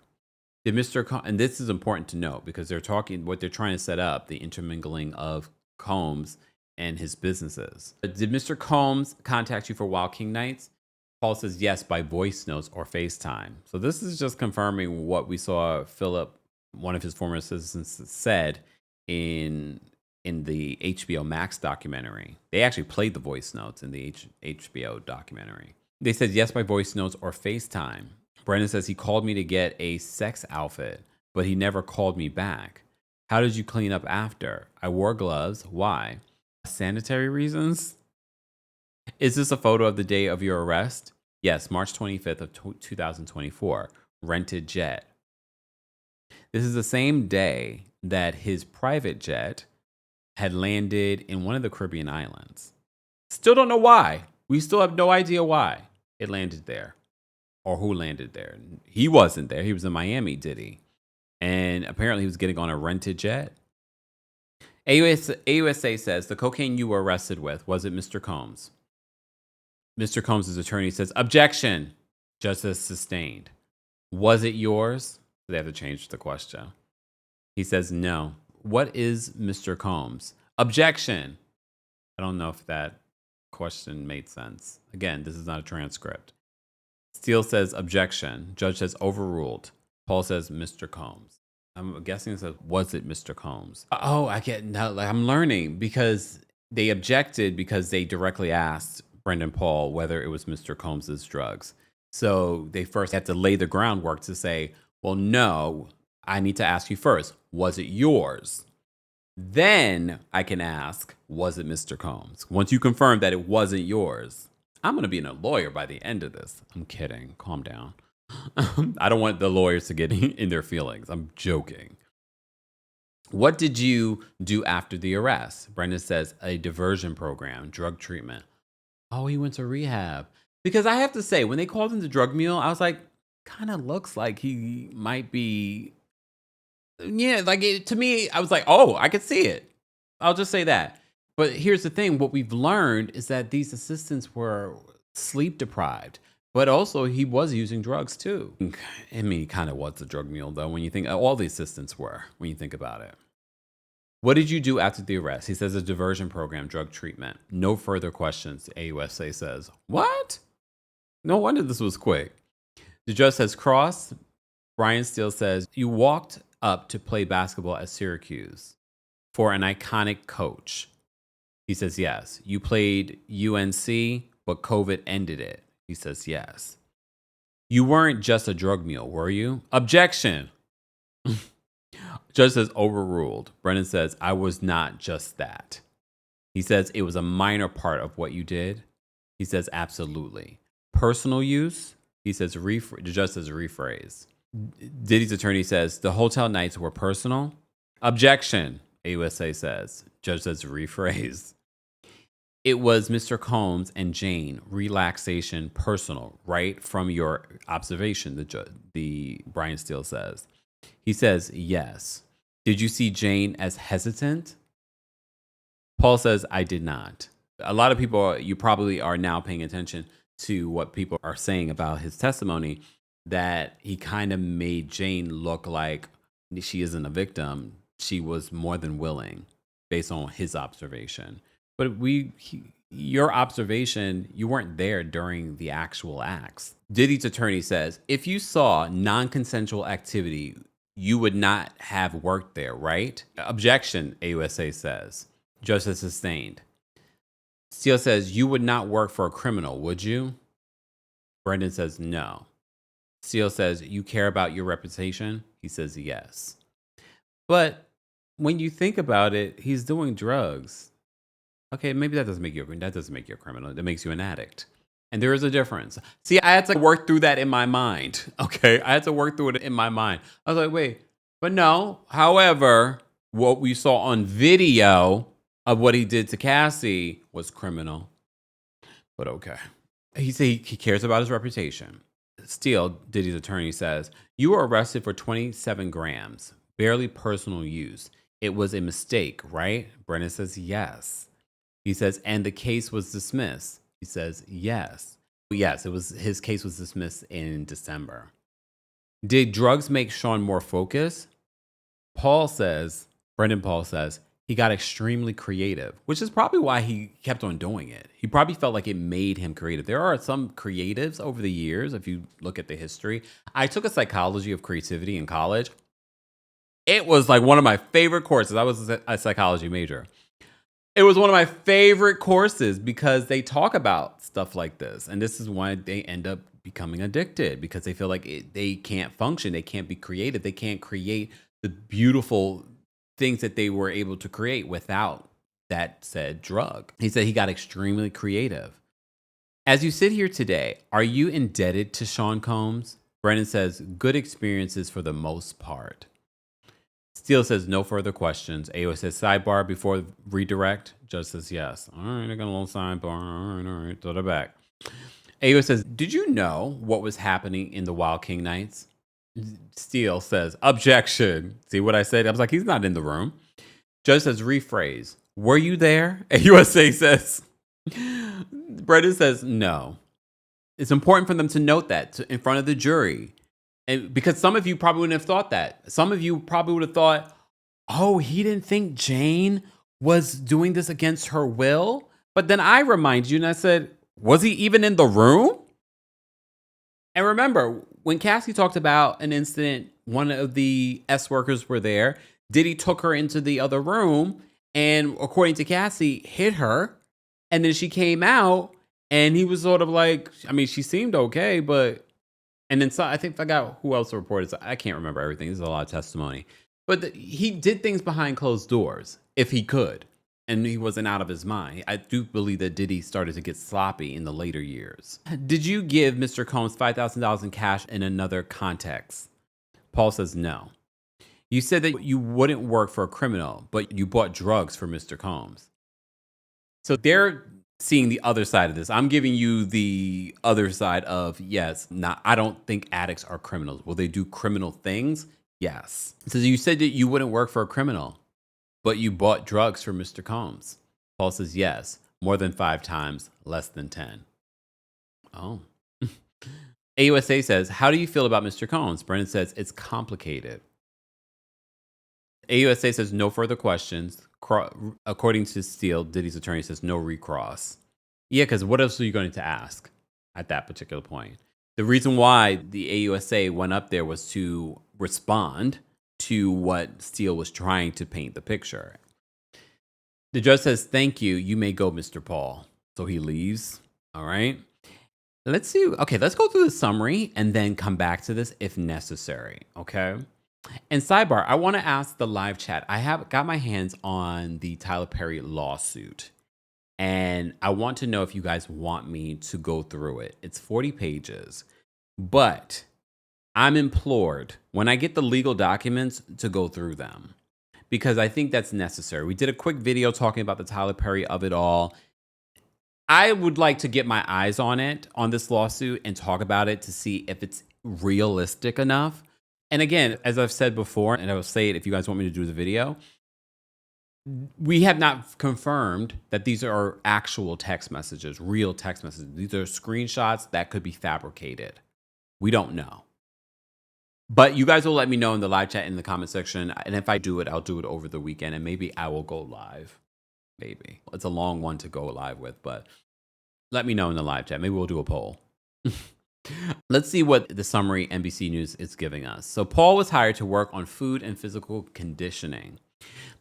Did Mr. and this is important to note because what they're trying to set up, the intermingling of Combs and his businesses. Did Mr. Combs contact you for Wild King nights? Paul says yes, by voice notes or FaceTime. So this is just confirming what we saw Philip, one of his former assistants, said in the HBO Max documentary. They actually played the voice notes in the HBO documentary. They said yes by voice notes or FaceTime. Brendan says he called me to get a sex outfit, but he never called me back. How did you clean up after? I wore gloves. Why? Sanitary reasons? Is this a photo of the day of your arrest? Yes, March 25th of 2024. Rented jet. This is the same day that his private jet had landed in one of the Caribbean islands. Still don't know why. We still have no idea why it landed there or who landed there. He wasn't there. He was in Miami, Diddy. And apparently he was getting on a rented jet. AUSA says, the cocaine you were arrested with, was it Mr. Combs? Mr. Combs' attorney says, objection. Justice sustained. Was it yours? They have to change the question. He says, no. What is Mr. Combs? Objection. I don't know if that question made sense. Again, this is not a transcript. Steele says, objection. Judge says, overruled. Paul says, Mr. Combs. I'm guessing it says, was it Mr. Combs? Oh, I get now. Like, I'm learning because they objected because they directly asked Brendan Paul whether it was Mr. Combs' drugs. So they first had to lay the groundwork to say, well, no, I need to ask you first, was it yours? Then I can ask, was it Mr. Combs? Once you confirm that it wasn't yours, I'm going to be a lawyer by the end of this. I'm kidding. Calm down. I don't want the lawyers to get in their feelings. I'm joking. What did you do after the arrest? Brendan says a diversion program, drug treatment. Oh, he went to rehab. Because I have to say, when they called him the drug mule, I was like, kind of looks like he might be. Yeah, like to me, I was like, oh, I could see it. I'll just say that. But here's the thing. What we've learned is that these assistants were sleep deprived. But also, he was using drugs, too. I mean, he kind of was a drug mule, though, when you think all the assistants were, when you think about it. What did you do after the arrest? He says a diversion program, drug treatment. No further questions, AUSA says. What? No wonder this was quick. The judge says cross. Brian Steele says, you walked up to play basketball at Syracuse for an iconic coach. He says, yes. You played UNC, but COVID ended it. He says, yes. You weren't just a drug mule, were you? Objection. Judge says overruled. Brennan says, I was not just that. He says, it was a minor part of what you did. He says, absolutely. Personal use? He says, the judge says, rephrase. Diddy's attorney says, the hotel nights were personal. Objection, AUSA says. Judge says, rephrase. It was Mr. Combs and Jane, relaxation, personal, right from your observation, the Brian Steele says. He says, yes. Did you see Jane as hesitant? Paul says, I did not. A lot of people, you probably are now paying attention to what people are saying about his testimony, that he kind of made Jane look like she isn't a victim. She was more than willing based on his observation. But your observation, you weren't there during the actual acts. Diddy's attorney says, if you saw non-consensual activity, you would not have worked there, right? Objection, AUSA says. Judge says sustained. Steele says, you would not work for a criminal, would you? Brendan says, no. Steele says, you care about your reputation? He says, yes. But when you think about it, he's doing drugs. Okay, maybe that doesn't make you a criminal. That makes you an addict. And there is a difference. See, I had to work through that in my mind. Okay, I had to work through it in my mind. I was like, wait, but no. However, what we saw on video of what he did to Cassie was criminal. But okay. He said he cares about his reputation. Steele, Diddy's attorney, says, you were arrested for 27 grams, barely personal use. It was a mistake, right? Brennan says, yes. He says, and the case was dismissed. He says, yes. Yes, his case was dismissed in December. Did drugs make Sean more focused? Brendan Paul says, he got extremely creative, which is probably why he kept on doing it. He probably felt like it made him creative. There are some creatives over the years, if you look at the history. I took a psychology of creativity in college. It was like one of my favorite courses. I was a psychology major. It was one of my favorite courses because they talk about stuff like this. And this is why they end up becoming addicted, because they feel like they can't function. They can't be creative. They can't create the beautiful things that they were able to create without that said drug. He said he got extremely creative. As you sit here today, are you indebted to Sean Combs? Brennan says, good experiences for the most part. Steele says, no further questions. AO says, sidebar before redirect. Judge says, yes. All right, I got a little sidebar. All right, throw it back. AO says, did you know what was happening in the Wild King nights? Steele says, objection. See what I said? I was like, he's not in the room. Judge says, rephrase. Were you there? AUSA says, Brendan says, no. It's important for them to note that in front of the jury. And because some of you probably wouldn't have thought that. Some of you probably would have thought, oh, he didn't think Jane was doing this against her will. But then I remind you and I said, was he even in the room? And remember, when Cassie talked about an incident, one of the S workers were there. Diddy took her into the other room and, according to Cassie, hit her. And then she came out and he was sort of like, I mean, she seemed okay, but... And then I forgot who else reported. I can't remember everything. There's a lot of testimony. But he did things behind closed doors, if he could. And he wasn't out of his mind. I do believe that Diddy started to get sloppy in the later years. Did you give Mr. Combs $5,000 in cash in another context? Paul says no. You said that you wouldn't work for a criminal, but you bought drugs for Mr. Combs. So they're seeing the other side of this. I'm giving you the other side of, yes, I don't think addicts are criminals. Will they do criminal things? Yes. So you said that you wouldn't work for a criminal, but you bought drugs for Mr. Combs. Paul says, yes, more than 5 times, less than 10. Oh. AUSA says, how do you feel about Mr. Combs? Brennan says, it's complicated. AUSA says, no further questions. According to Steele, Diddy's attorney says, no recross. Yeah, because what else are you going to ask at that particular point? The reason why the AUSA went up there was to respond to what Steele was trying to paint the picture. The judge says, thank you. You may go, Mr. Paul. So he leaves. All right. Let's see. Okay, let's go through the summary and then come back to this if necessary. Okay. And sidebar, I want to ask the live chat. I have got my hands on the Tyler Perry lawsuit. And I want to know if you guys want me to go through it. It's 40 pages, but I'm implored when I get the legal documents to go through them because I think that's necessary. We did a quick video talking about the Tyler Perry of it all. I would like to get my eyes on it, on this lawsuit, and talk about it to see if it's realistic enough. And again, as I've said before, and I will say it if you guys want me to do the video, we have not confirmed that these are actual text messages, real text messages. These are screenshots that could be fabricated. We don't know. But you guys will let me know in the live chat in the comment section. And if I do it, I'll do it over the weekend. And maybe I will go live. Maybe. It's a long one to go live with, but let me know in the live chat. Maybe we'll do a poll. Let's see what the summary NBC News is giving us. So Paul was hired to work on food and physical conditioning.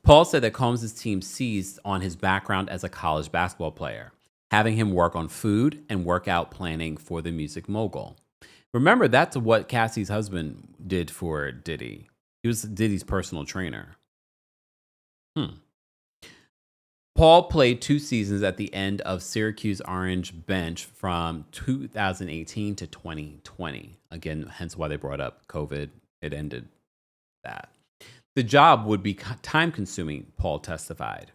Paul said that Combs' team seized on his background as a college basketball player, having him work on food and workout planning for the music mogul. Remember, that's what Cassie's husband did for Diddy. He was Diddy's personal trainer. Paul played 2 seasons at the end of Syracuse Orange bench from 2018 to 2020. Again, hence why they brought up COVID. It ended that. The job would be time-consuming, Paul testified.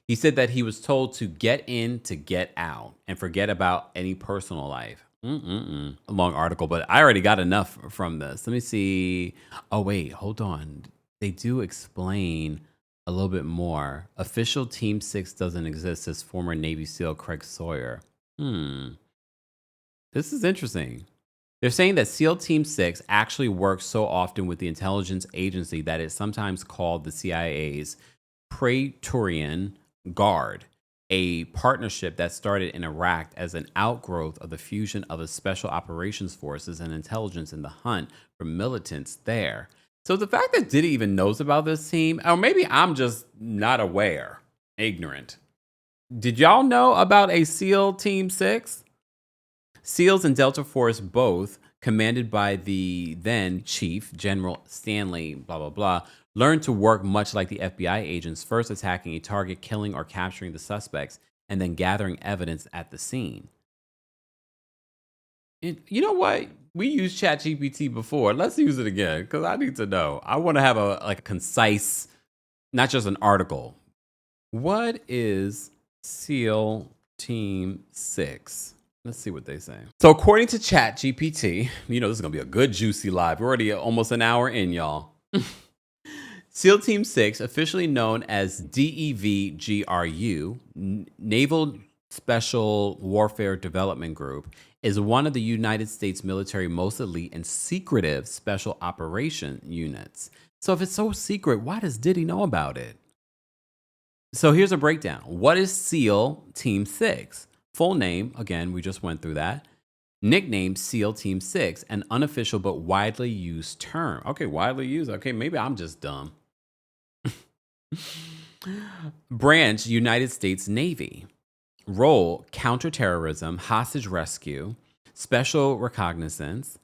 He said that he was told to get in to get out and forget about any personal life. A long article, but I already got enough from this. Let me see. Oh, wait, hold on. They do explain a little bit more. Official Team 6 doesn't exist, says former Navy SEAL Craig Sawyer. This is interesting. They're saying that SEAL Team 6 actually works so often with the intelligence agency that it's sometimes called the CIA's Praetorian Guard, a partnership that started in Iraq as an outgrowth of the fusion of the Special Operations Forces and intelligence in the hunt for militants there. So the fact that Diddy even knows about this team, or maybe I'm just not aware, ignorant. Did y'all know about a SEAL Team 6? SEALs and Delta Force, both commanded by the then Chief General Stanley, blah, blah, blah, learned to work much like the FBI agents, first attacking a target, killing or capturing the suspects, and then gathering evidence at the scene. And you know what? We used ChatGPT before. Let's use it again because I need to know. I want to have a concise, not just an article. What is SEAL Team 6? Let's see what they say. So according to ChatGPT, you know, this is going to be a good, juicy live. We're already almost an hour in, y'all. SEAL Team 6, officially known as DEVGRU, Naval Special Warfare Development Group, is one of the United States military most elite and secretive special operation units. So if it's so secret, why does Diddy know about it? So here's a breakdown. What is SEAL Team 6? Full name, again, we just went through that. Nickname SEAL Team 6, an unofficial but widely used term. Okay, widely used. Okay, maybe I'm just dumb. Branch, United States Navy. Role, counterterrorism, hostage rescue, special reconnaissance,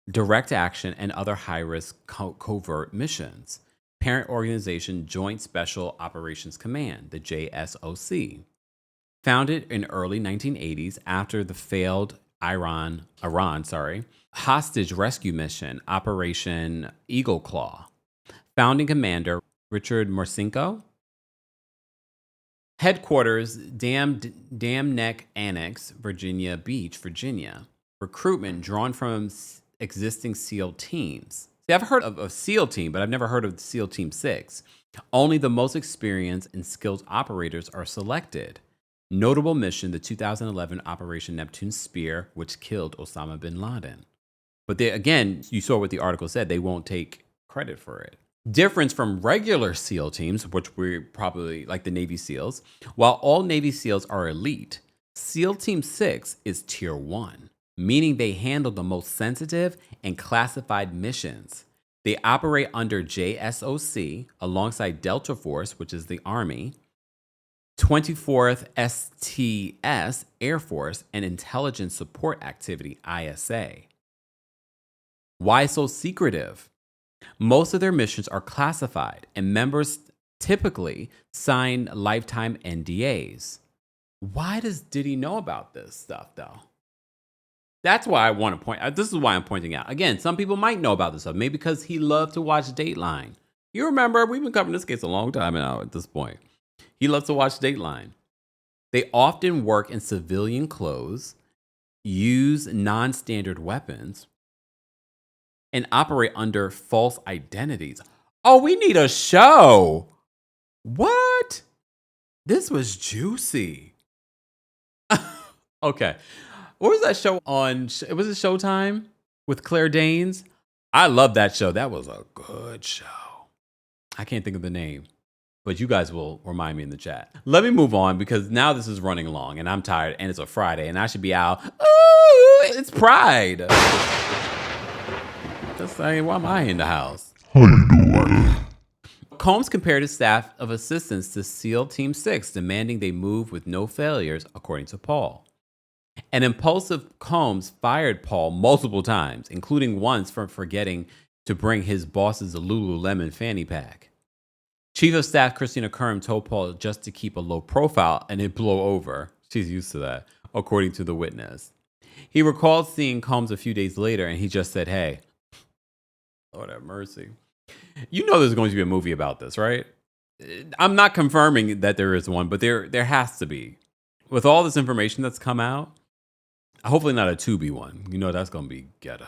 direct action, and other high-risk covert missions. Parent organization, Joint Special Operations Command, the JSOC. Founded in early 1980s after the failed Iran hostage rescue mission, Operation Eagle Claw. Founding commander, Richard Morcinko. Headquarters, Dam Neck Annex, Virginia Beach, Virginia. Recruitment drawn from existing SEAL teams. See, I've heard of a SEAL team, but I've never heard of the SEAL Team 6. Only the most experienced and skilled operators are selected. Notable mission, the 2011 Operation Neptune Spear, which killed Osama bin Laden. But they, again, you saw what the article said, they won't take credit for it. Difference from regular SEAL teams, which we're probably like the Navy SEALs. While all Navy SEALs are elite, SEAL Team 6 is Tier 1, meaning they handle the most sensitive and classified missions. They operate under JSOC alongside Delta Force, which is the Army, 24th STS Air Force, and Intelligence Support Activity, ISA. Why so secretive? Most of their missions are classified, and members typically sign lifetime NDAs. Why does Diddy know about this stuff, though? That's why I want to point. This is why I'm pointing out. Again, some people might know about this stuff, maybe because he loved to watch Dateline. You remember, we've been covering this case a long time now at this point. He loves to watch Dateline. They often work in civilian clothes, use non-standard weapons, and operate under false identities. Oh, we need a show. What? This was juicy. Okay. What was that show on? Was it Showtime with Claire Danes? I love that show. That was a good show. I can't think of the name, but you guys will remind me in the chat. Let me move on because now this is running long and I'm tired and it's a Friday and I should be out. Ooh, it's Pride. That's saying, why am I in the house? How you doing? Combs compared his staff of assistants to SEAL Team 6, demanding they move with no failures, according to Paul. An impulsive Combs fired Paul multiple times, including once for forgetting to bring his boss's Lululemon fanny pack. Chief of Staff Christina Kerm told Paul just to keep a low profile and it'd blow over. She's used to that, according to the witness. He recalled seeing Combs a few days later and he just said, hey, Lord have mercy. You know there's going to be a movie about this, right? I'm not confirming that there is one, but there has to be. With all this information that's come out, hopefully not a Tubi one. You know that's going to be ghetto.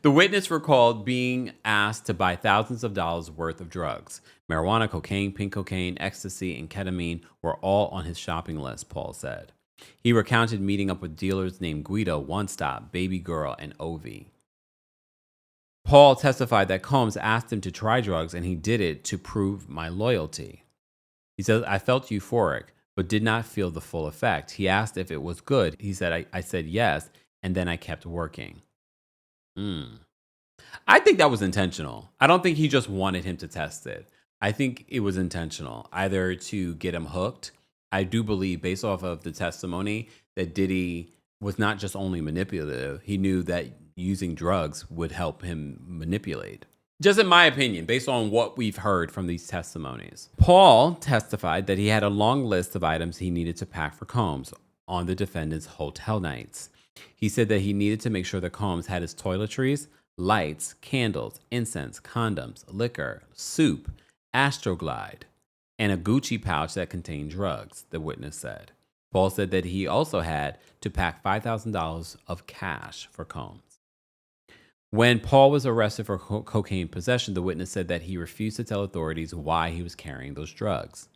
The witness recalled being asked to buy thousands of dollars worth of drugs. Marijuana, cocaine, pink cocaine, ecstasy, and ketamine were all on his shopping list, Paul said. He recounted meeting up with dealers named Guido, One Stop, Baby Girl, and Ovi. Paul testified that Combs asked him to try drugs and he did it to prove my loyalty. He says, I felt euphoric, but did not feel the full effect. He asked if it was good. He said, I said yes, and then I kept working. I think that was intentional. I don't think he just wanted him to test it. I think it was intentional, either to get him hooked. I do believe, based off of the testimony, that Diddy was not just only manipulative. He knew that using drugs would help him manipulate. Just in my opinion, based on what we've heard from these testimonies. Paul testified that he had a long list of items he needed to pack for Combs on the defendant's hotel nights. He said that he needed to make sure that Combs had his toiletries, lights, candles, incense, condoms, liquor, soup, Astroglide, and a Gucci pouch that contained drugs, the witness said. Paul said that he also had to pack $5,000 of cash for Combs. When Paul was arrested for cocaine possession, the witness said that he refused to tell authorities why he was carrying those drugs.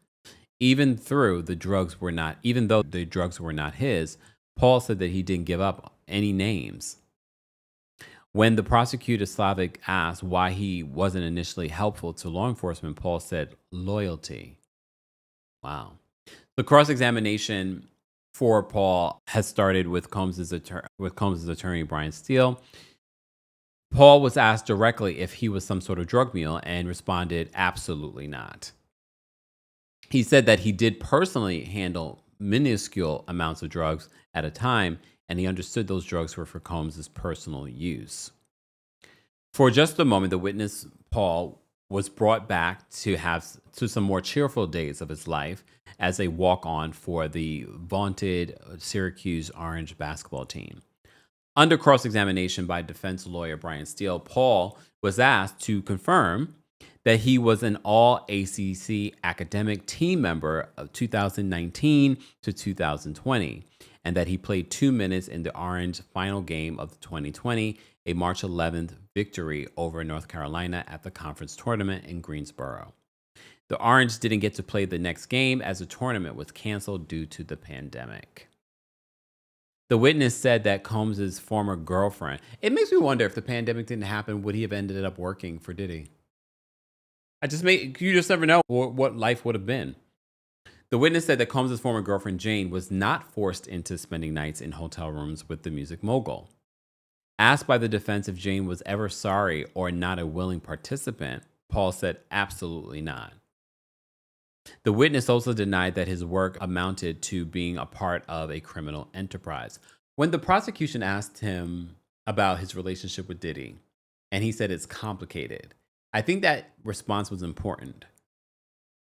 Even though the drugs were not his, Paul said that he didn't give up any names. When the prosecutor Slavic asked why he wasn't initially helpful to law enforcement, Paul said loyalty. Wow. The cross-examination for Paul has started with Combs' attorney, Brian Steele. Paul was asked directly if he was some sort of drug mule and responded, absolutely not. He said that he did personally handle minuscule amounts of drugs at a time, and he understood those drugs were for Combs' personal use. For just a moment, the witness, Paul, was brought back to some more cheerful days of his life as a walk-on for the vaunted Syracuse Orange basketball team. Under cross-examination by defense lawyer Brian Steele, Paul was asked to confirm that he was an all-ACC academic team member of 2019 to 2020, and that he played 2 minutes in the Orange final game of 2020, a March 11th victory over North Carolina at the conference tournament in Greensboro. The Orange didn't get to play the next game as the tournament was canceled due to the pandemic. The witness said that Combs' former girlfriend, it makes me wonder if the pandemic didn't happen, would he have ended up working for Diddy? You just never know what life would have been. The witness said that Combs' former girlfriend, Jane, was not forced into spending nights in hotel rooms with the music mogul. Asked by the defense if Jane was ever sorry or not a willing participant, Paul said absolutely not. The witness also denied that his work amounted to being a part of a criminal enterprise. When the prosecution asked him about his relationship with Diddy, and he said it's complicated, I think that response was important.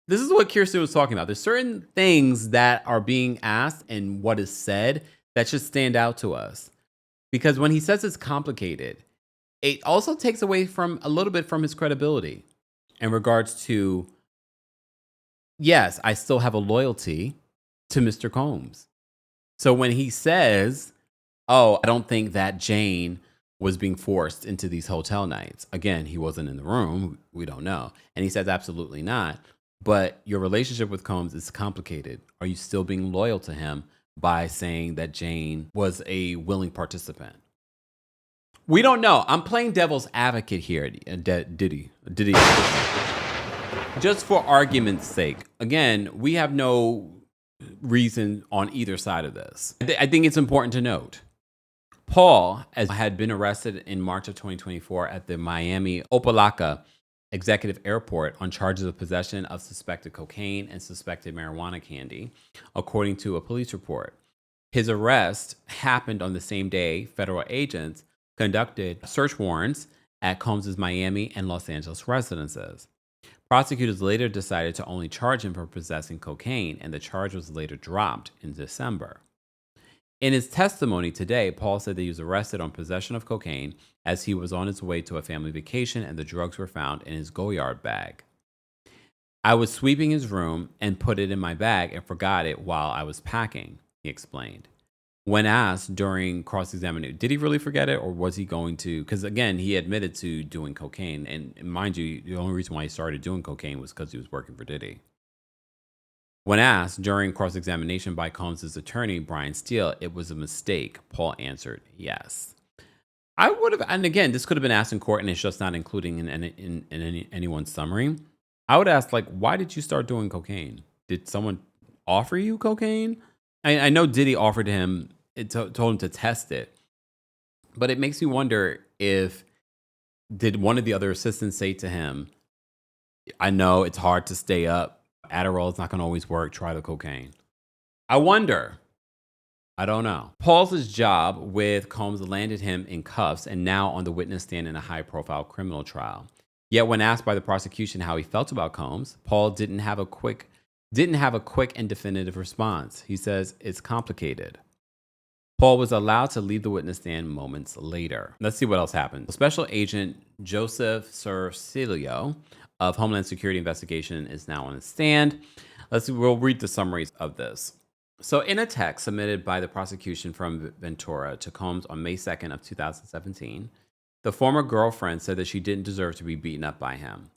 This is what Kirsten was talking about. There's certain things that are being asked and what is said that should stand out to us. Because when he says it's complicated, it also takes away from a little bit from his credibility in regards to, yes, I still have a loyalty to Mr. Combs. So when he says, oh, I don't think that Jane was being forced into these hotel nights. Again, he wasn't in the room. We don't know. And he says, absolutely not. But your relationship with Combs is complicated. Are you still being loyal to him by saying that Jane was a willing participant? We don't know. I'm playing devil's advocate here, Diddy. Just for argument's sake. Again, we have no reason on either side of this. I think it's important to note. Paul had been arrested in March of 2024 at the Miami Opa-locka Executive Airport on charges of possession of suspected cocaine and suspected marijuana candy, according to a police report. His arrest happened on the same day federal agents conducted search warrants at Combs' Miami and Los Angeles residences. Prosecutors later decided to only charge him for possessing cocaine, and the charge was later dropped in December. In his testimony today, Paul said that he was arrested on possession of cocaine as he was on his way to a family vacation and the drugs were found in his Goyard bag. I was sweeping his room and put it in my bag and forgot it while I was packing, he explained. When asked during cross-examination, did he really forget it or was he going to? Because again, he admitted to doing cocaine. And mind you, the only reason why he started doing cocaine was because he was working for Diddy. When asked during cross-examination by Combs' attorney, Brian Steele, it was a mistake, Paul answered yes. I would have, and again, this could have been asked in court and it's just not including in anyone's summary. I would ask, like, why did you start doing cocaine? Did someone offer you cocaine? I know Diddy offered him, told him to test it. But it makes me wonder did one of the other assistants say to him, I know it's hard to stay up. Adderall is not going to always work. Try the cocaine. I wonder. I don't know. Paul's job with Combs landed him in cuffs and now on the witness stand in a high-profile criminal trial. Yet when asked by the prosecution how he felt about Combs, Paul didn't have a quick and definitive response. He says it's complicated. Paul was allowed to leave the witness stand moments later. Let's see what else happened. Special Agent Joseph Cercilio of Homeland Security Investigation is now on the stand. We'll read the summaries of this. So in a text submitted by the prosecution from Ventura to Combs on May 2nd of 2017, the former girlfriend said that she didn't deserve to be beaten up by him.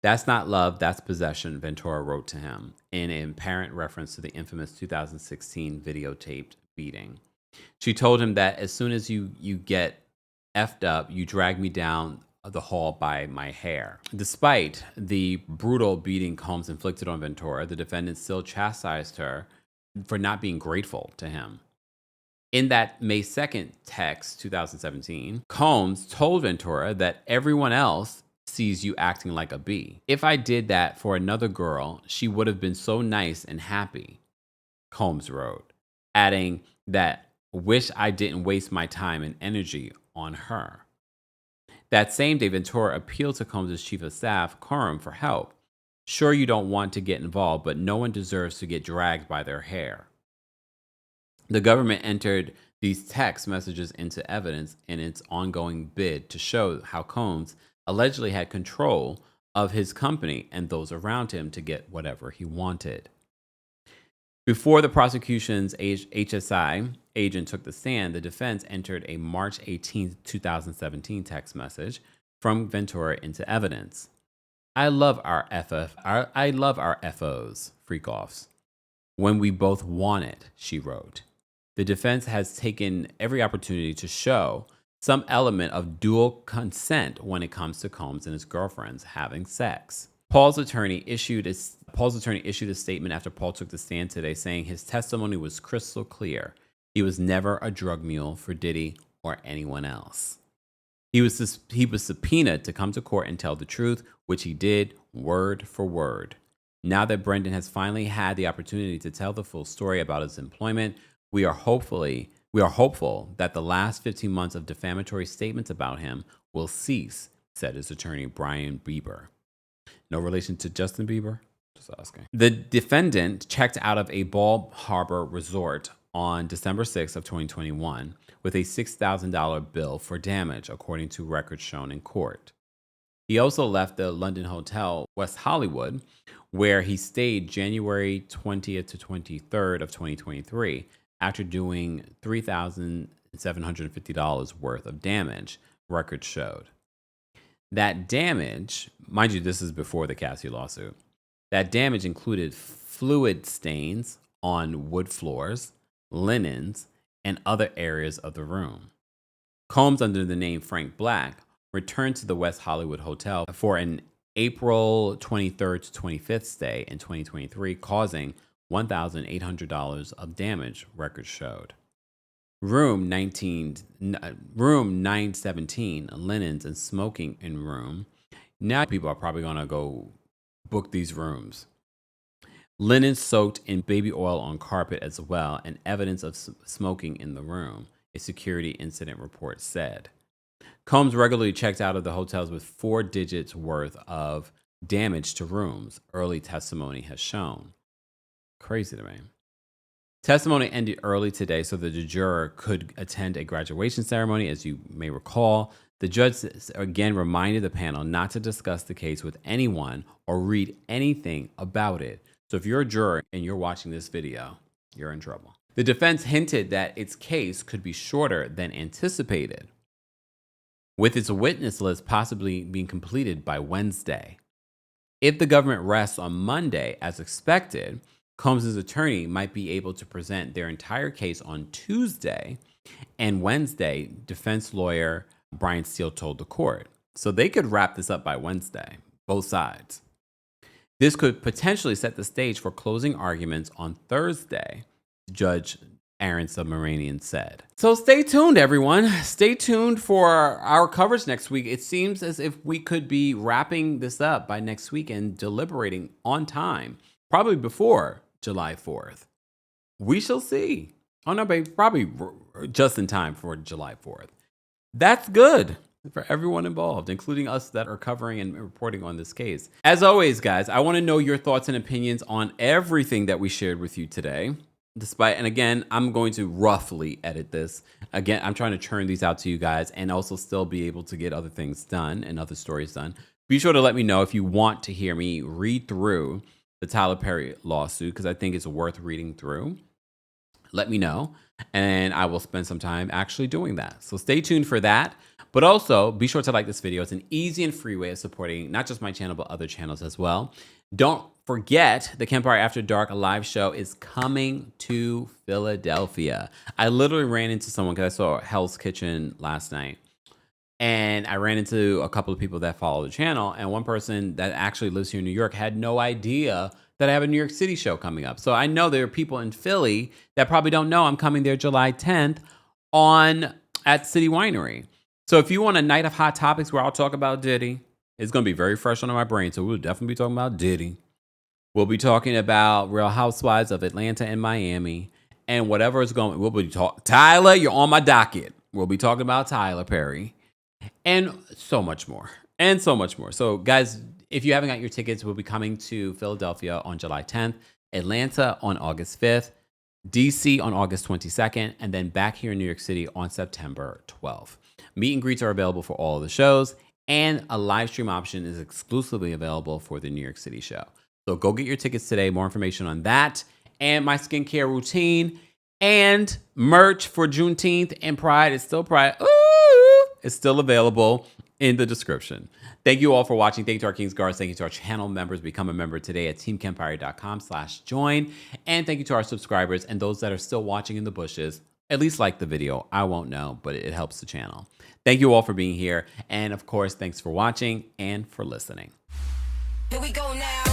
That's not love, that's possession, Ventura wrote to him in an apparent reference to the infamous 2016 videotaped beating. She told him that as soon as you get effed up, you drag me down the hall by my hair. Despite the brutal beating Combs inflicted on Ventura, the defendant still chastised her for not being grateful to him. In that May 2nd text, 2017, Combs told Ventura that everyone else sees you acting like a bee. If I did that for another girl, she would have been so nice and happy, Combs wrote, adding that wish I didn't waste my time and energy on her. That same day, Ventura appealed to Combs' chief of staff, Coram, for help. Sure, you don't want to get involved, but no one deserves to get dragged by their hair. The government entered these text messages into evidence in its ongoing bid to show how Combs allegedly had control of his company and those around him to get whatever he wanted. Before the prosecution's HSI agent took the stand, the defense entered a March 18, 2017 text message from Ventura into evidence. I love our FOs, freak-offs, when we both want it, she wrote. The defense has taken every opportunity to show some element of dual consent when it comes to Combs and his girlfriends having sex. Paul's attorney issued a statement after Paul took the stand today saying his testimony was crystal clear. He was never a drug mule for Diddy or anyone else. He was subpoenaed to come to court and tell the truth, which he did word for word. Now that Brendan has finally had the opportunity to tell the full story about his employment, we are hopeful that the last 15 months of defamatory statements about him will cease, said his attorney, Brian Bieber. No relation to Justin Bieber? Just asking. The defendant checked out of a Bal Harbour resort on December 6th of 2021 with a $6,000 bill for damage, according to records shown in court. He also left the London hotel West Hollywood, where he stayed January 20th to 23rd of 2023 after doing $3,750 worth of damage, records showed. That damage, mind you, this is before the Cassie lawsuit, that damage included fluid stains on wood floors, linens, and other areas of the room. Combs, under the name Frank Black, returned to the West Hollywood Hotel for an April 23rd to 25th stay in 2023, causing $1,800 of damage, records showed. Room 917, linens and smoking in room. Now people are probably going to go book these rooms. Linen soaked in baby oil on carpet as well, and evidence of smoking in the room, a security incident report said. Combs regularly checked out of the hotels with 4 digits worth of damage to rooms, early testimony has shown. Crazy to me. Testimony ended early today so that the juror could attend a graduation ceremony. As you may recall, the judge again reminded the panel not to discuss the case with anyone or read anything about it. So if you're a juror and you're watching this video, you're in trouble. The defense hinted that its case could be shorter than anticipated, with its witness list possibly being completed by Wednesday. If the government rests on Monday, as expected, Combs' attorney might be able to present their entire case on Tuesday, and Wednesday, defense lawyer Brian Steele told the court. So they could wrap this up by Wednesday, both sides. This could potentially set the stage for closing arguments on Thursday, Judge Aaron Submaranian said. So stay tuned, everyone. Stay tuned for our coverage next week. It seems as if we could be wrapping this up by next week and deliberating on time, probably before July 4th. We shall see. Oh no, babe, probably just in time for July 4th. That's good for everyone involved, including us that are covering and reporting on this case. As always, guys, I want to know your thoughts and opinions on everything that we shared with you today. And again, I'm going to roughly edit this. Again, I'm trying to churn these out to you guys and also still be able to get other things done and other stories done. Be sure to let me know if you want to hear me read through the Tyler Perry lawsuit, because I think it's worth reading through. Let me know, and I will spend some time actually doing that. So stay tuned for that. But also, be sure to like this video. It's an easy and free way of supporting not just my channel, but other channels as well. Don't forget, the KEMPIRE After Dark live show is coming to Philadelphia. I literally ran into someone because I saw Hell's Kitchen last night. And I ran into a couple of people that follow the channel. And one person that actually lives here in New York had no idea that I have a New York City show coming up. So I know there are people in Philly that probably don't know I'm coming there July 10th at City Winery. So if you want a night of hot topics where I'll talk about Diddy, it's going to be very fresh on my brain. So we'll definitely be talking about Diddy. We'll be talking about Real Housewives of Atlanta and Miami. And whatever is going, we'll be talking. Tyler, you're on my docket. We'll be talking about Tyler Perry. And so much more. And so much more. So guys, if you haven't got your tickets, we'll be coming to Philadelphia on July 10th, Atlanta on August 5th, DC on August 22nd, and then back here in New York City on September 12th. Meet and greets are available for all of the shows, and a live stream option is exclusively available for the New York City show. So go get your tickets today. More information on that and my skincare routine and merch for Juneteenth and Pride. It's still Pride. Ooh! Is still available in the description. Thank you all for watching. Thank you to our King's Guards. Thank you to our channel members. Become a member today at teamkempire.com/join. And thank you to our subscribers and those that are still watching in the bushes. At least like the video. I won't know, but it helps the channel. Thank you all for being here. And of course, thanks for watching and for listening. Here we go now.